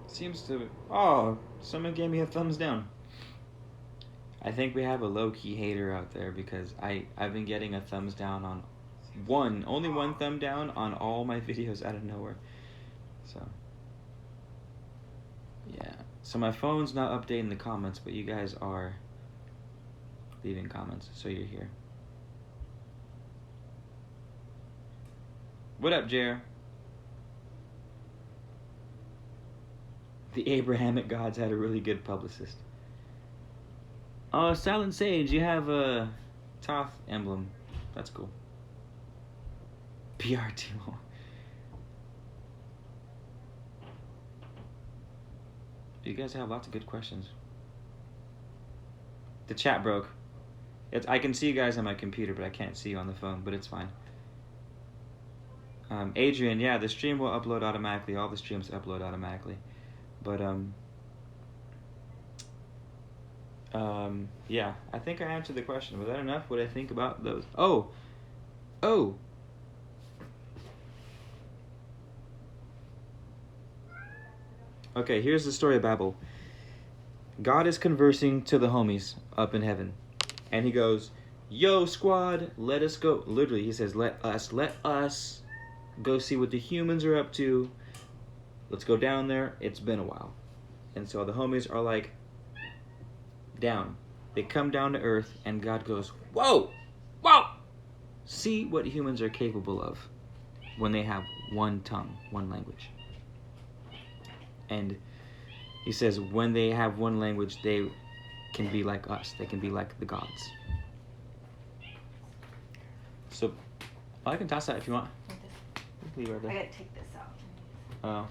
Seems to... Oh, someone gave me a thumbs down. I think we have a low-key hater out there, because I've been getting a thumbs down on only one thumb down on all my videos out of nowhere. So, yeah. So my phone's not updating the comments, but you guys are leaving comments, so you're here. What up, Jer? The Abrahamic gods had a really good publicist. Oh, Silent Sage, you have a Toth emblem. That's cool. PR Timo. You guys have lots of good questions. The chat broke. I can see you guys on my computer, but I can't see you on the phone, but it's fine. Adrian, yeah, the stream will upload automatically. All the streams upload automatically. But, yeah, I think I answered the question. Was that enough? What I think about those? Oh! Okay, here's the story of Babel. God is conversing to the homies up in heaven. And he goes, "Yo, squad, let us go." Literally, he says, let us go see what the humans are up to. Let's go down there. It's been a while. And so the homies are like, down. They come down to earth, and God goes, whoa! See what humans are capable of when they have one tongue, one language. And he says when they have one language, they can be like us. They can be like the gods. So, I can toss that if you want. Leave it right there. I gotta take this out. Oh.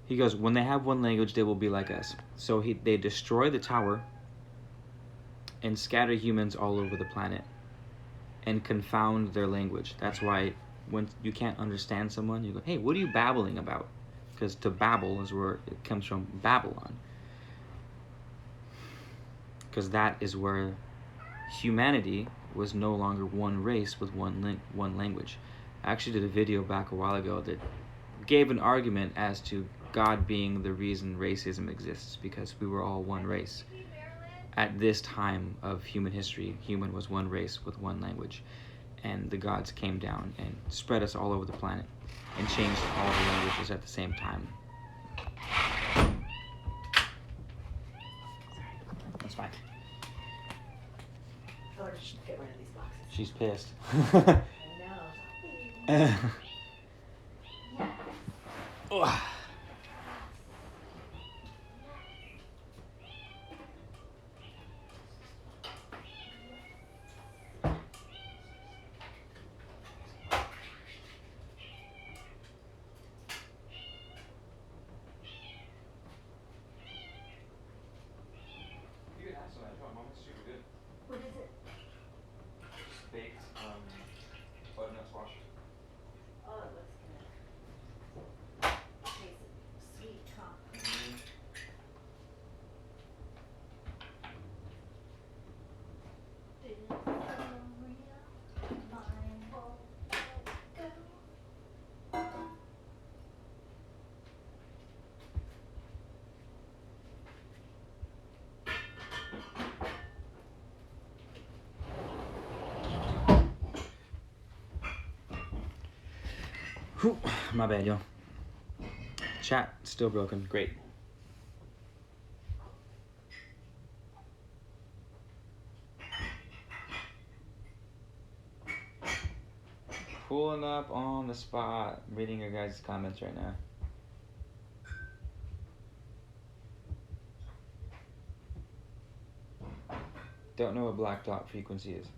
He goes, when they have one language, they will be like us. So they destroy the tower and scatter humans all over the planet and confound their language. That's why when you can't understand someone, you go, hey, what are you babbling about? Because to babble is where it comes from, Babylon. Because that is where humanity was no longer one race with one language. I actually did a video back a while ago that gave an argument as to God being the reason racism exists, because we were all one race. At this time of human history, human was one race with one language. And the gods came down and spread us all over the planet and changed all the languages at the same time. That's fine. Tell her to get rid of these boxes. She's pissed. I know. Ugh. What is it? Baked butternut squash. Oh, it looks good. Tastes sweet, huh? This is so real. Mine won't let go. Whew, my bad, yo. Chat still broken. Great. Pulling up on the spot. I'm reading your guys' comments right now. Don't know what black dot frequency is.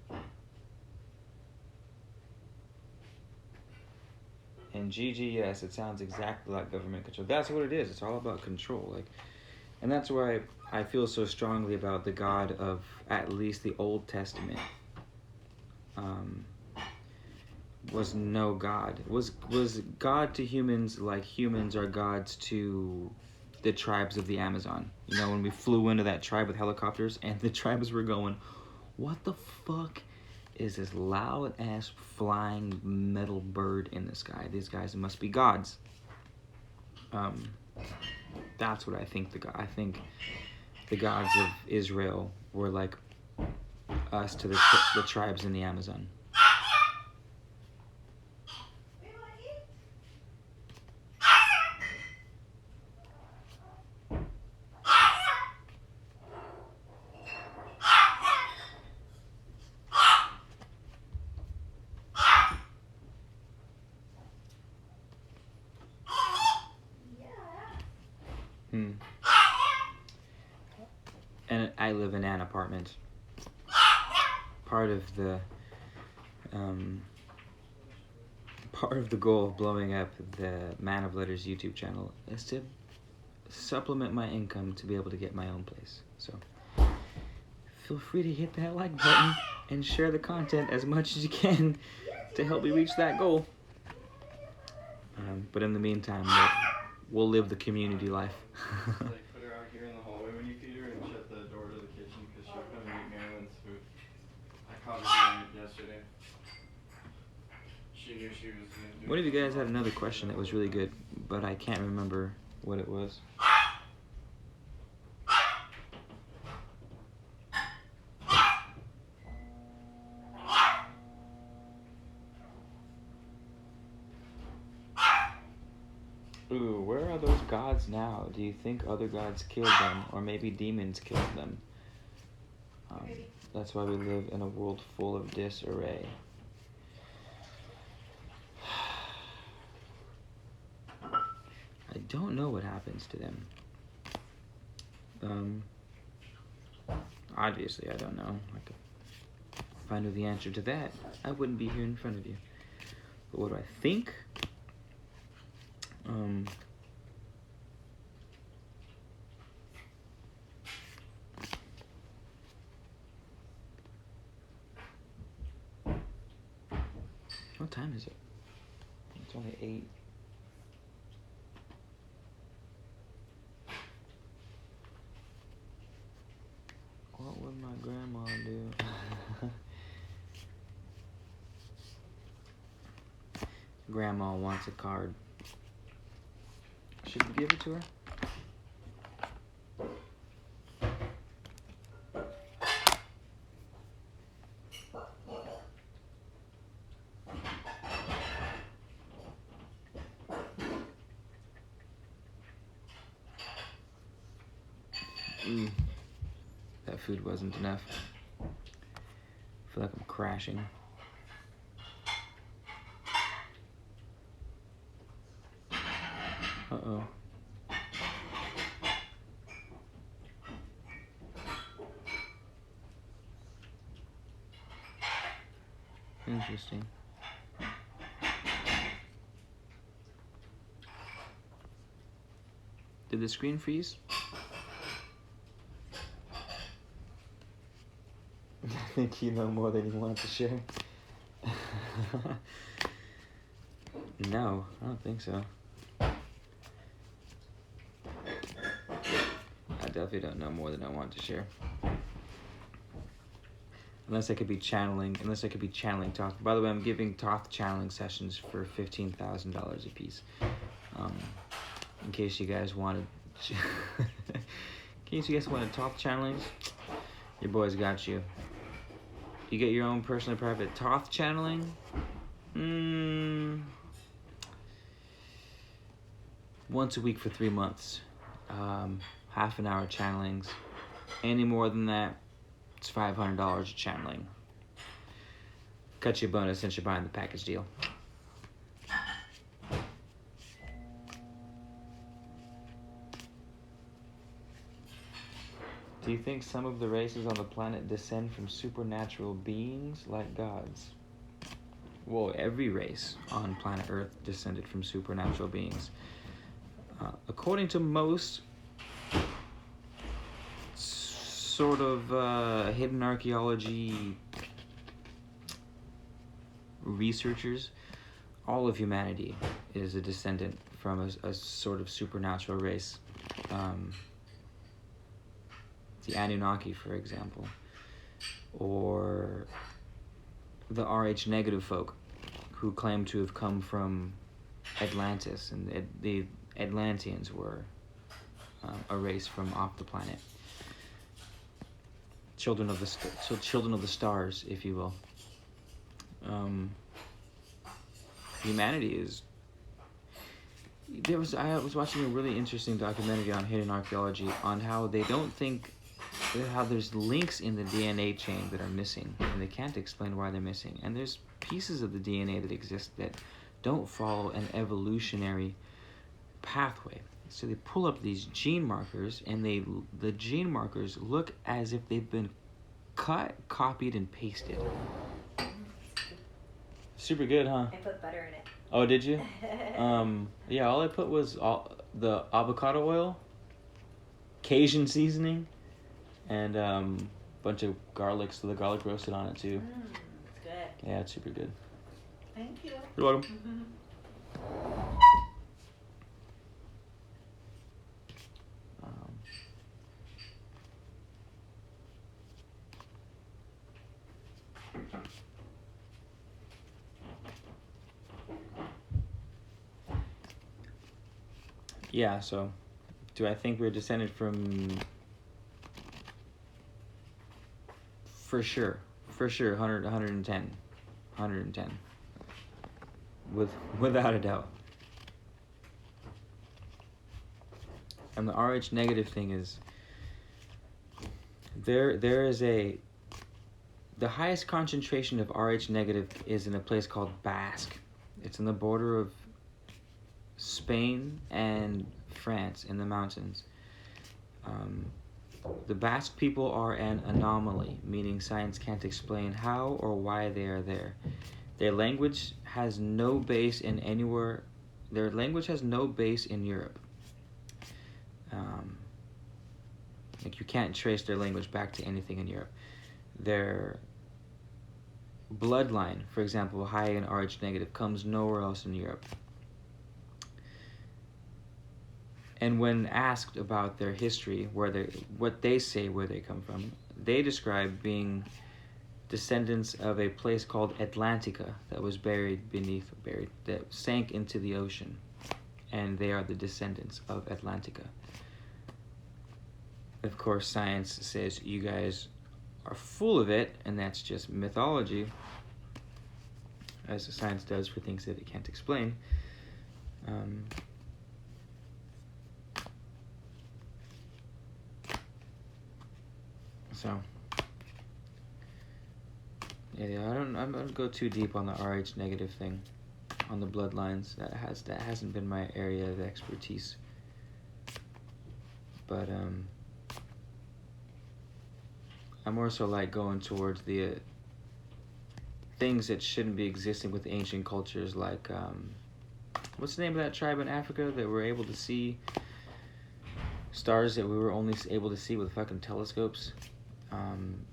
And GG, yes, it sounds exactly like government control. That's what it is. It's all about control. And that's why I feel so strongly about the God of at least the Old Testament. Was no God. Was God to humans like humans are gods to the tribes of the Amazon. You know, when we flew into that tribe with helicopters and the tribes were going, what the fuck is this loud ass flying metal bird in the sky? These guys must be gods. That's what I think. I think the gods of Israel were like us to the tribes in the Amazon. And I live in an apartment. Part of the goal of blowing up the Man of Letters YouTube channel is to supplement my income to be able to get my own place. So feel free to hit that like button and share the content as much as you can to help me reach that goal. But in the meantime, we'll live the community life. Like put her out here in the hallway when you feed her and shut the door to the kitchen because she'll come and eat Marilyn's food. I caught her doing it yesterday. She knew she was going to do One of you it. guys had another question that was really good, but I can't remember what it was. Ooh, where are those gods now? Do you think other gods killed them, or maybe demons killed them? That's why we live in a world full of disarray. I don't know what happens to them. Obviously, I don't know. If I knew the answer to that, I wouldn't be here in front of you. But what do I think? What time is it? It's only 8. What would my grandma do? Grandma wants a card. Should we give it to her? That food wasn't enough. I feel like I'm crashing. Uh-oh. Interesting. Did the screen freeze? I think you know more than you want to share. No, I don't think so. I definitely don't know more than I want to share. Unless I could be channeling Toth. By the way, I'm giving Toth channeling sessions for $15,000 a piece. In case you guys wanted, Toth channelings, your boy's got you. You get your own personal private Toth channeling. Once a week for 3 months. Half an hour channelings. Any more than that, it's $500 a channeling. Cut you a bonus since you're buying the package deal. Do you think some of the races on the planet descend from supernatural beings like gods? Well, every race on planet Earth descended from supernatural beings. According to most sort of hidden archaeology researchers, all of humanity is a descendant from a sort of supernatural race. The Anunnaki, for example, or the Rh negative folk who claim to have come from Atlantis, and the Atlanteans were a race from off the planet. Children of the stars, if you will. Humanity is. I was watching a really interesting documentary on hidden archaeology on how they don't think, how there's links in the DNA chain that are missing, and they can't explain why they're missing. And there's pieces of the DNA that exist that don't follow an evolutionary pathway. So they pull up these gene markers, and the gene markers look as if they've been cut, copied, and pasted. Super good, huh? I put butter in it. Oh, did you? Yeah, all I put was the avocado oil, Cajun seasoning, and a bunch of garlic, so the garlic roasted on it too. It's good. Yeah, it's super good. Thank you. You're welcome. Yeah, so do I think we're descended from... For sure, 110. Without a doubt. And the Rh negative thing is, there is the highest concentration of Rh negative is in a place called Basque. It's in the border of Spain and France in the mountains. The Basque people are an anomaly, meaning science can't explain how or why they are there. Their language has no base in anywhere. Their language has no base in Europe. Like, you can't trace their language back to anything in Europe. bloodline, for example, high in Rh negative, comes nowhere else in Europe. And when asked about their history, what they say where they come from, they describe being descendants of a place called Atlantica that was that sank into the ocean. And they are the descendants of Atlantica. Of course, science says you guys are full of it, and that's just mythology, as science does for things that it can't explain. So, yeah, I don't go too deep on the Rh negative thing, on the bloodlines. That hasn't been my area of expertise. But I'm more so like going towards the things that shouldn't be existing with ancient cultures, like what's the name of that tribe in Africa that were able to see stars that we were only able to see with fucking telescopes,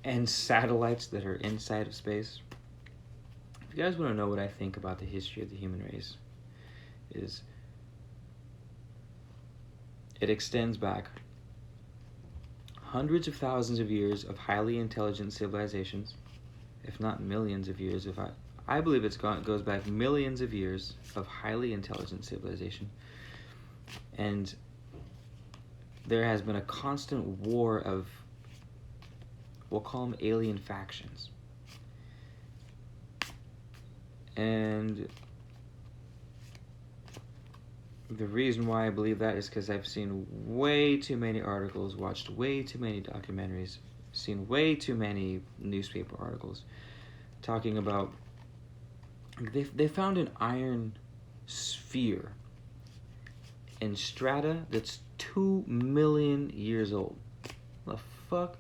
and satellites that are inside of space? If you guys want to know what I think about the history of the human race, is it extends back hundreds of thousands of years of highly intelligent civilizations, if not millions of years. I believe it goes back millions of years of highly intelligent civilization, and there has been a constant war of, we'll call them alien factions. And the reason why I believe that is because I've seen way too many articles, watched way too many documentaries, seen way too many newspaper articles talking about, they found an iron sphere in strata that's 2 million years old. The fuck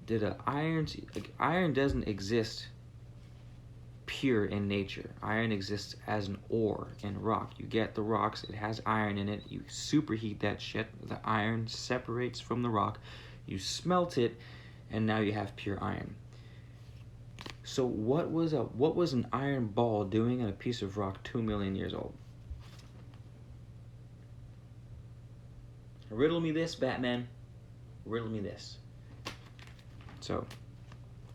did iron doesn't exist pure in nature. Iron exists as an ore in rock. You get the rocks, it has iron in it, you superheat that shit, the iron separates from the rock, you smelt it, and now you have pure iron. So what was an iron ball doing in a piece of rock 2 million years old? Riddle me this, Batman. Riddle me this. So,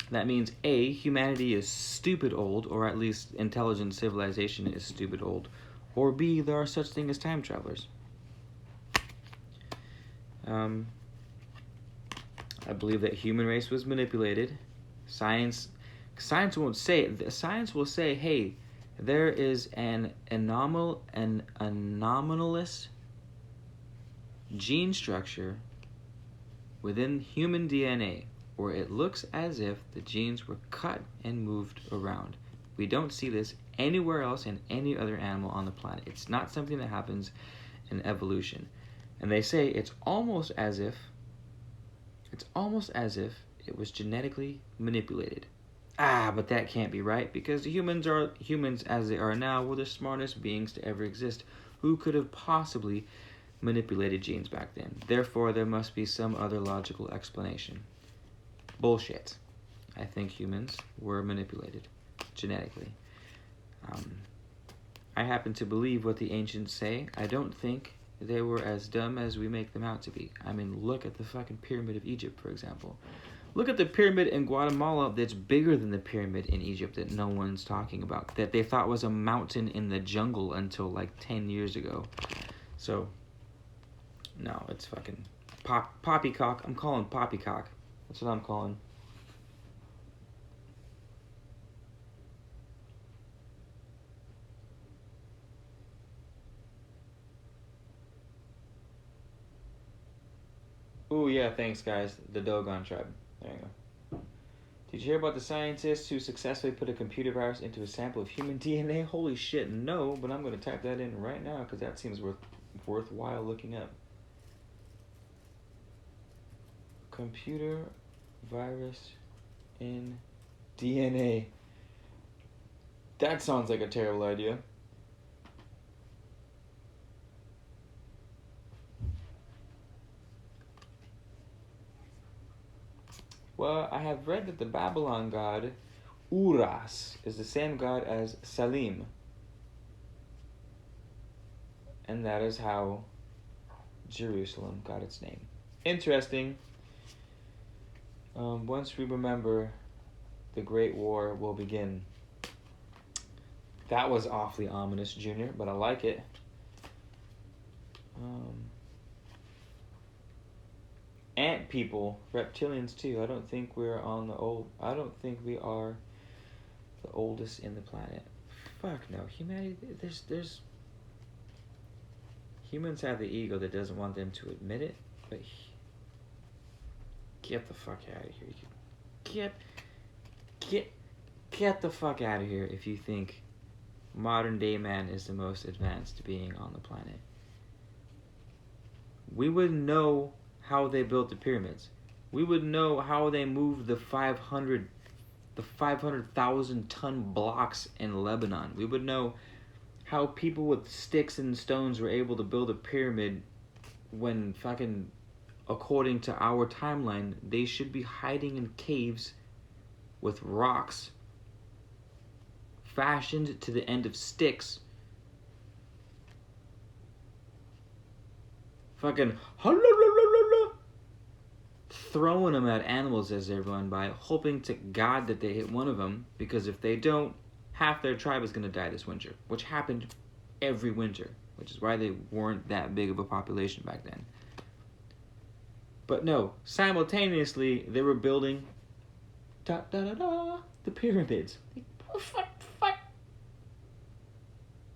that means A, humanity is stupid old, or at least intelligent civilization is stupid old. Or B, there are such things as time travelers. I believe that human race was manipulated. Science won't say it. Science will say, hey, there is an anomalous gene structure within human DNA where it looks as if the genes were cut and moved around. We don't see this anywhere else in any other animal on the planet. It's not something that happens in evolution. And they say it's almost as if it was genetically manipulated. But that can't be right, because humans as they are now were the smartest beings to ever exist. Who could have possibly manipulated genes back then? Therefore, there must be some other logical explanation. Bullshit. I think humans were manipulated genetically. I happen to believe what the ancients say. I don't think they were as dumb as we make them out to be. I mean, look at the fucking Pyramid of Egypt, for example. Look at the pyramid in Guatemala that's bigger than the pyramid in Egypt that no one's talking about, that they thought was a mountain in the jungle until like 10 years ago. So, no, it's fucking poppycock. I'm calling poppycock. That's what I'm calling. Ooh, yeah, thanks, guys. The Dogon tribe. There you go. Did you hear about the scientists who successfully put a computer virus into a sample of human DNA? Holy shit, no, but I'm going to type that in right now because that seems worthwhile looking up. Computer virus in DNA. That sounds like a terrible idea. Well, I have read that the Babylon god Uras is the same god as Salim. And that is how Jerusalem got its name. Interesting. Once we remember, the Great War will begin. That was awfully ominous, Junior, but I like it. Ant people, reptilians too. I don't think we are the oldest in the planet. Fuck no, humanity. There's. Humans have the ego that doesn't want them to admit it, but get the fuck out of here. Get the fuck out of here if you think modern day man is the most advanced being on the planet. We wouldn't know how they built the pyramids. We would know how they moved the 500,000 ton blocks in Lebanon. We would know how people with sticks and stones were able to build a pyramid when fucking, according to our timeline, they should be hiding in caves with rocks fashioned to the end of sticks. Fucking throwing them at animals as they run by, hoping to God that they hit one of them, because if they don't, half their tribe is going to die this winter, which happened every winter, which is why they weren't that big of a population back then. But no, simultaneously, they were building the pyramids.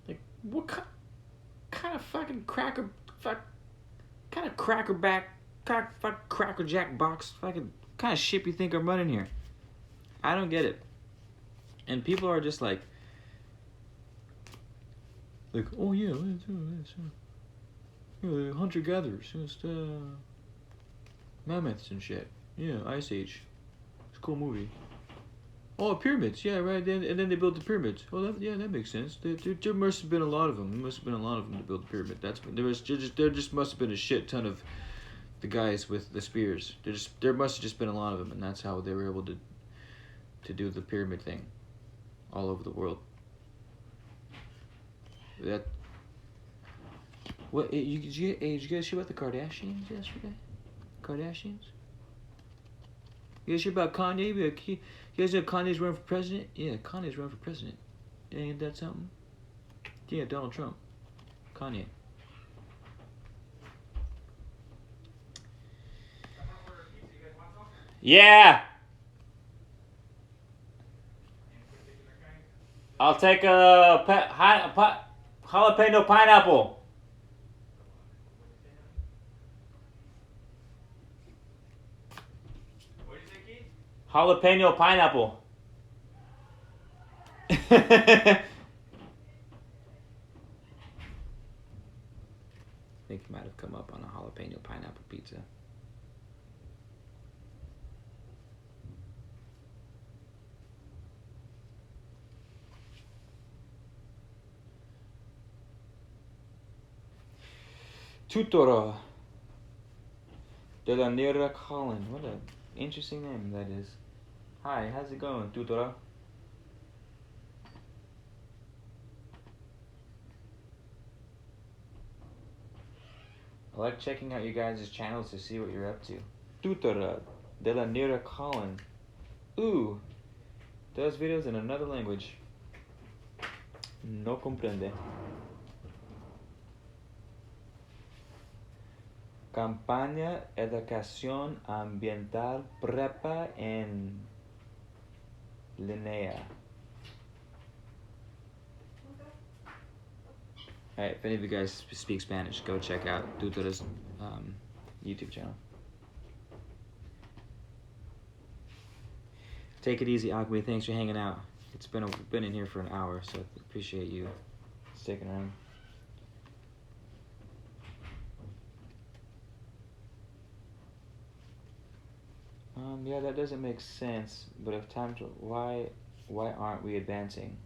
Like, what kind of fucking crackerjack box fucking kind of ship you think I'm running here? I don't get it. And people are just like, oh yeah, hunter-gatherers, just mammoths and shit. Yeah, Ice Age. It's a cool movie. Oh, pyramids, yeah, right. And then they built the pyramids. Oh, that makes sense. There must have been a lot of them. There must have been a lot of them to build the pyramid. There just must have been a shit ton of the guys with the spears. There must have just been a lot of them, and that's how they were able to do the pyramid thing all over the world. What did you guys hear about the Kardashians yesterday? Kardashians? You guys hear about Kanye? You guys know Kanye's running for president? Yeah, Kanye's running for president. Ain't that something? Yeah, Donald Trump. Kanye. Yeah! I'll take a jalapeno pineapple. What did you say, Keith? Jalapeno pineapple. I think it might have come up on a jalapeno pineapple pizza. Tutora de la Nera Colin. What an interesting name that is. Hi, how's it going, Tutora? I like checking out you guys' channels to see what you're up to. Tutora de la Nera Colin. Ooh, does videos in another language. No comprende. Campaña Educación Ambiental Prepa en Línea. Alright, if any of you guys speak Spanish, go check out Tutura's YouTube channel. Take it easy, Agmi. Thanks for hanging out. It's been in here for an hour, so appreciate you sticking around. Yeah, that doesn't make sense. But if time to why aren't we advancing?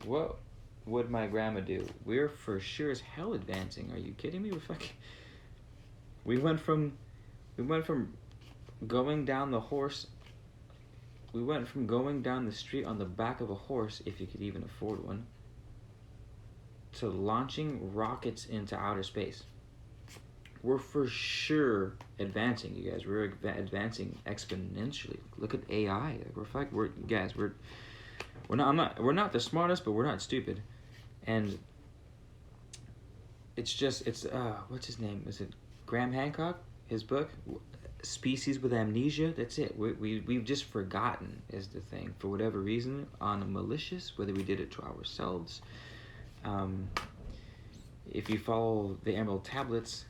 What would my grandma do? We're for sure as hell advancing. Are you kidding me? We went from going down the horse We went from going down the street on the back of a horse, if you could even afford one, to launching rockets into outer space. We're for sure advancing, you guys. We're advancing exponentially. Look at AI. We're not the smartest, but we're not stupid. And it's what's his name? Is it Graham Hancock? His book, Species with Amnesia. That's it. We've just forgotten is the thing for whatever reason on a malicious, whether we did it to ourselves. If you follow the Emerald Tablets,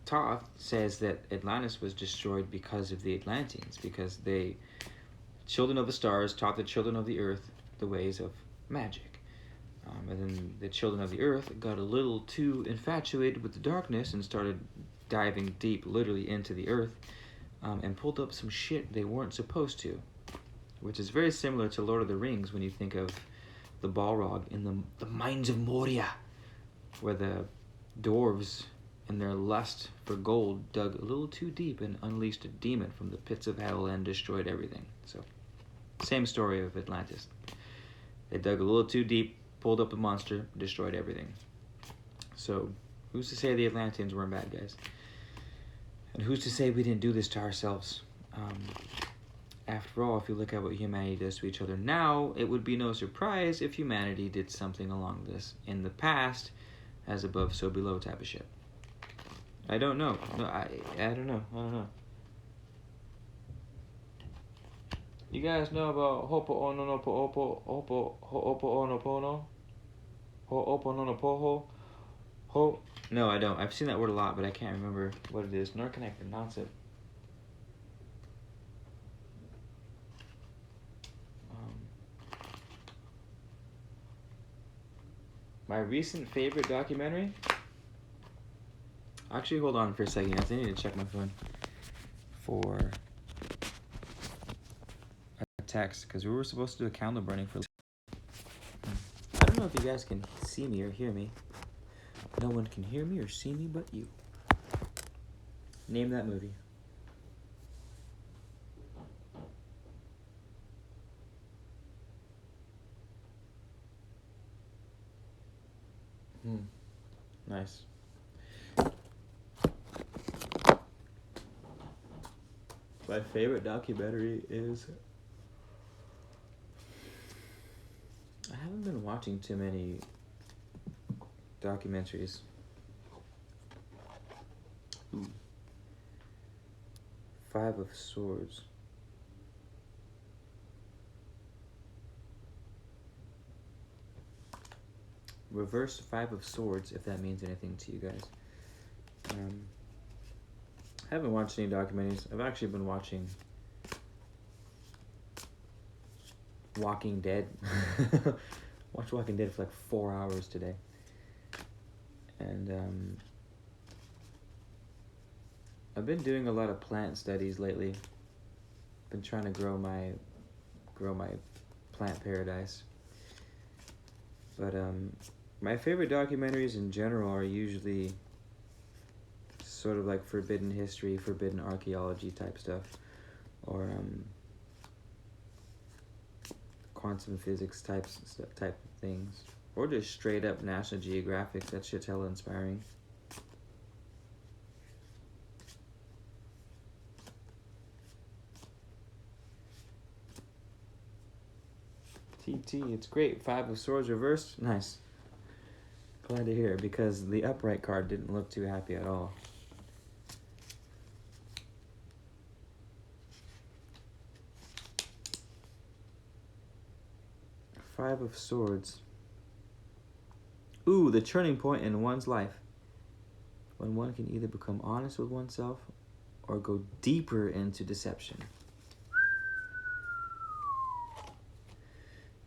Thoth says that Atlantis was destroyed because of the Atlanteans, because they, children of the stars, taught the children of the earth the ways of magic. And then the children of the earth got a little too infatuated with the darkness and started diving deep, literally, into the earth, and pulled up some shit they weren't supposed to, which is very similar to Lord of the Rings when you think of the Balrog in the Mines of Moria, where the dwarves, in their lust for gold, dug a little too deep and unleashed a demon from the pits of hell and destroyed everything. So, same story of Atlantis. They dug a little too deep, pulled up a monster, destroyed everything. So, who's to say the Atlanteans weren't bad guys? And who's to say we didn't do this to ourselves? After all, if you look at what humanity does to each other now, it would be no surprise if humanity did something along this in the past, as above, so below type of shit. I don't know. No, I don't know. You guys know about Ho'oponopono? Ho'oponopono? No, I don't. I've seen that word a lot, but I can't remember what it is, nor can I pronounce it. My recent favorite documentary? Actually, hold on for a second, guys. I need to check my phone for a text, because we were supposed to do a candle burning for... I don't know if you guys can see me or hear me. No one can hear me or see me but you. Name that movie. Nice. My favorite documentary is... I haven't been watching too many documentaries. Five of Swords. Reverse Five of Swords, if that means anything to you guys. I haven't watched any documentaries. I've actually been watching Walking Dead. Watched Walking Dead for like 4 hours today. And I've been doing a lot of plant studies lately. Been trying to grow my plant paradise. But my favorite documentaries in general are usually sort of like forbidden history, forbidden archaeology type stuff, or quantum physics type things, or just straight up National Geographic. That shit's hella inspiring. TT, it's great. Five of Swords reversed. Nice. Glad to hear it, because the upright card didn't look too happy at all. Five of Swords. Ooh, the turning point in one's life. When one can either become honest with oneself or go deeper into deception.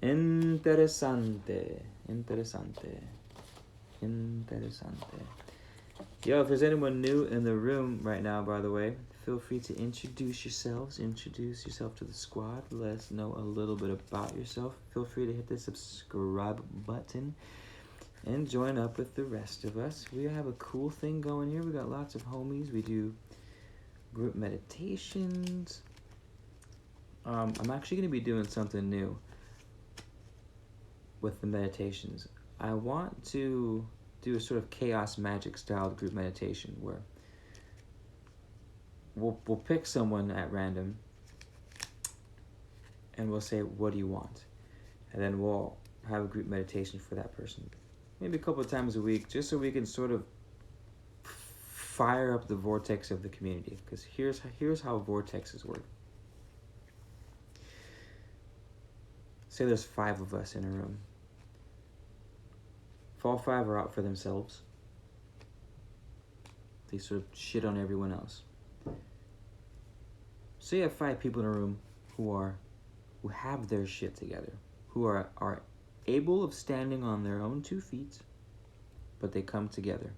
Interesante. Yo, if there's anyone new in the room right now, by the way, feel free to introduce yourselves. Introduce yourself to the squad. Let us know a little bit about yourself. Feel free to hit the subscribe button and join up with the rest of us. We have a cool thing going here. We got lots of homies. We do group meditations. I'm actually going to be doing something new with the meditations. I want to do a sort of chaos magic styled group meditation where we'll pick someone at random and we'll say, what do you want? And then we'll have a group meditation for that person. Maybe a couple of times a week, just so we can sort of fire up the vortex of the community. Because here's how vortexes work. Say there's 5 of us in a room. If all 5 are out for themselves, they sort of shit on everyone else. So you have 5 people in a room who have their shit together, who are able of standing on their own 2 feet, but they come together.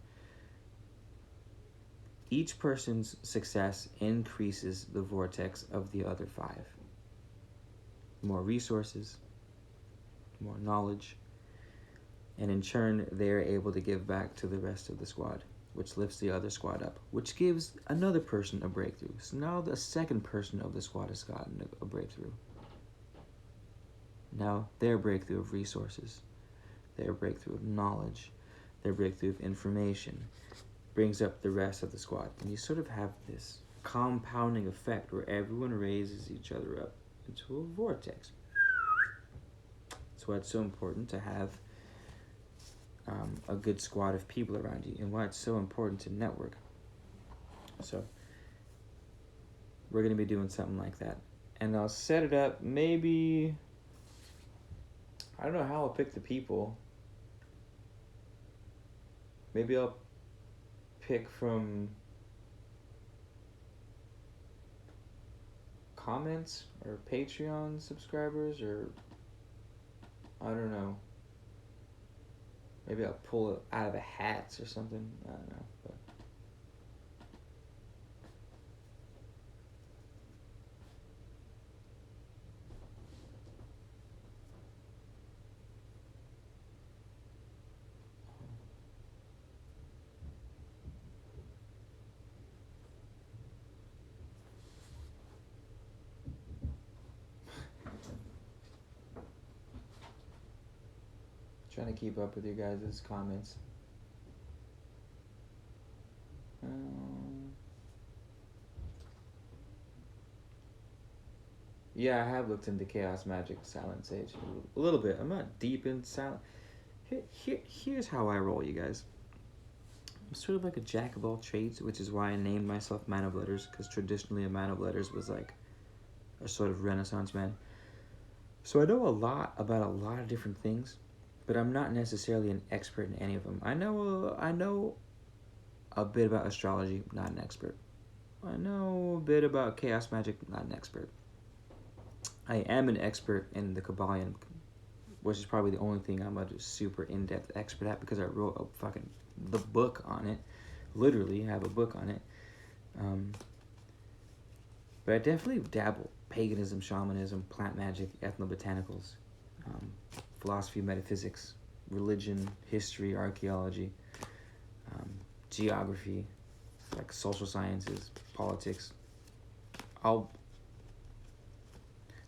Each person's success increases the vortex of the other 5. More resources, more knowledge, and in turn, they're able to give back to the rest of the squad, which lifts the other squad up, which gives another person a breakthrough. So now the second person of the squad has gotten a breakthrough. Now their breakthrough of resources, their breakthrough of knowledge, their breakthrough of information brings up the rest of the squad. And you sort of have this compounding effect where everyone raises each other up into a vortex. That's why it's so important to have a good squad of people around you, and why it's so important to network. So we're going to be doing something like that. And I'll set it up maybe... I don't know how I'll pick the people. Maybe I'll pick from comments or Patreon subscribers, or I don't know. Maybe I'll pull it out of the hats or something. I don't know. But trying to keep up with you guys' comments. Yeah, I have looked into Chaos Magic Silent Sage a little bit. I'm not deep in Silent. Here's how I roll, you guys. I'm sort of like a jack of all trades, which is why I named myself Man of Letters, because traditionally a Man of Letters was like a sort of Renaissance man. So I know a lot about a lot of different things, but I'm not necessarily an expert in any of them. I know a bit about astrology, not an expert. I know a bit about chaos magic, not an expert. I am an expert in the Kabbalion, which is probably the only thing I'm a super in-depth expert at, because I wrote the book on it. Literally, I have a book on it. But I definitely dabble. Paganism, shamanism, plant magic, ethnobotanicals, philosophy, metaphysics, religion, history, archaeology, geography, like social sciences, politics.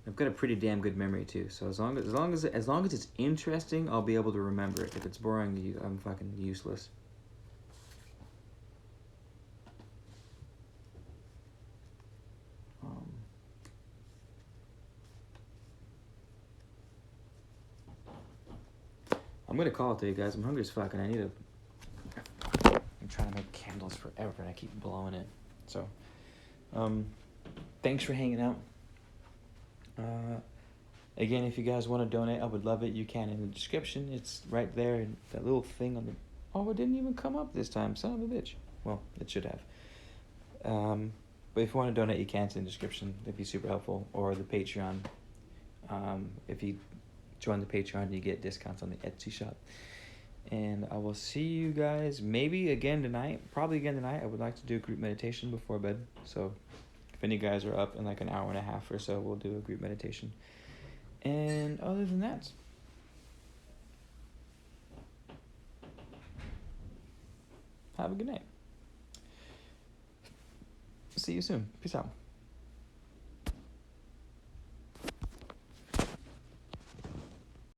I've got a pretty damn good memory too. So as long as it's interesting, I'll be able to remember it. If it's boring, I'm fucking useless. I'm gonna call it to you guys. I'm hungry as fuck, and I'm trying to make candles forever, and I keep blowing it. So, thanks for hanging out. Again, if you guys want to donate, I would love it. You can in the description. It's right there, and that little thing on the... Oh, it didn't even come up this time. Son of a bitch. Well, it should have. But if you want to donate, you can. It's in the description. It'd be super helpful. Or the Patreon. If you join the Patreon, you get discounts on the Etsy shop. And I will see you guys maybe again tonight. Probably again tonight. I would like to do a group meditation before bed. So if any guys are up in like an hour and a half or so, we'll do a group meditation. And other than that, have a good night. See you soon. Peace out.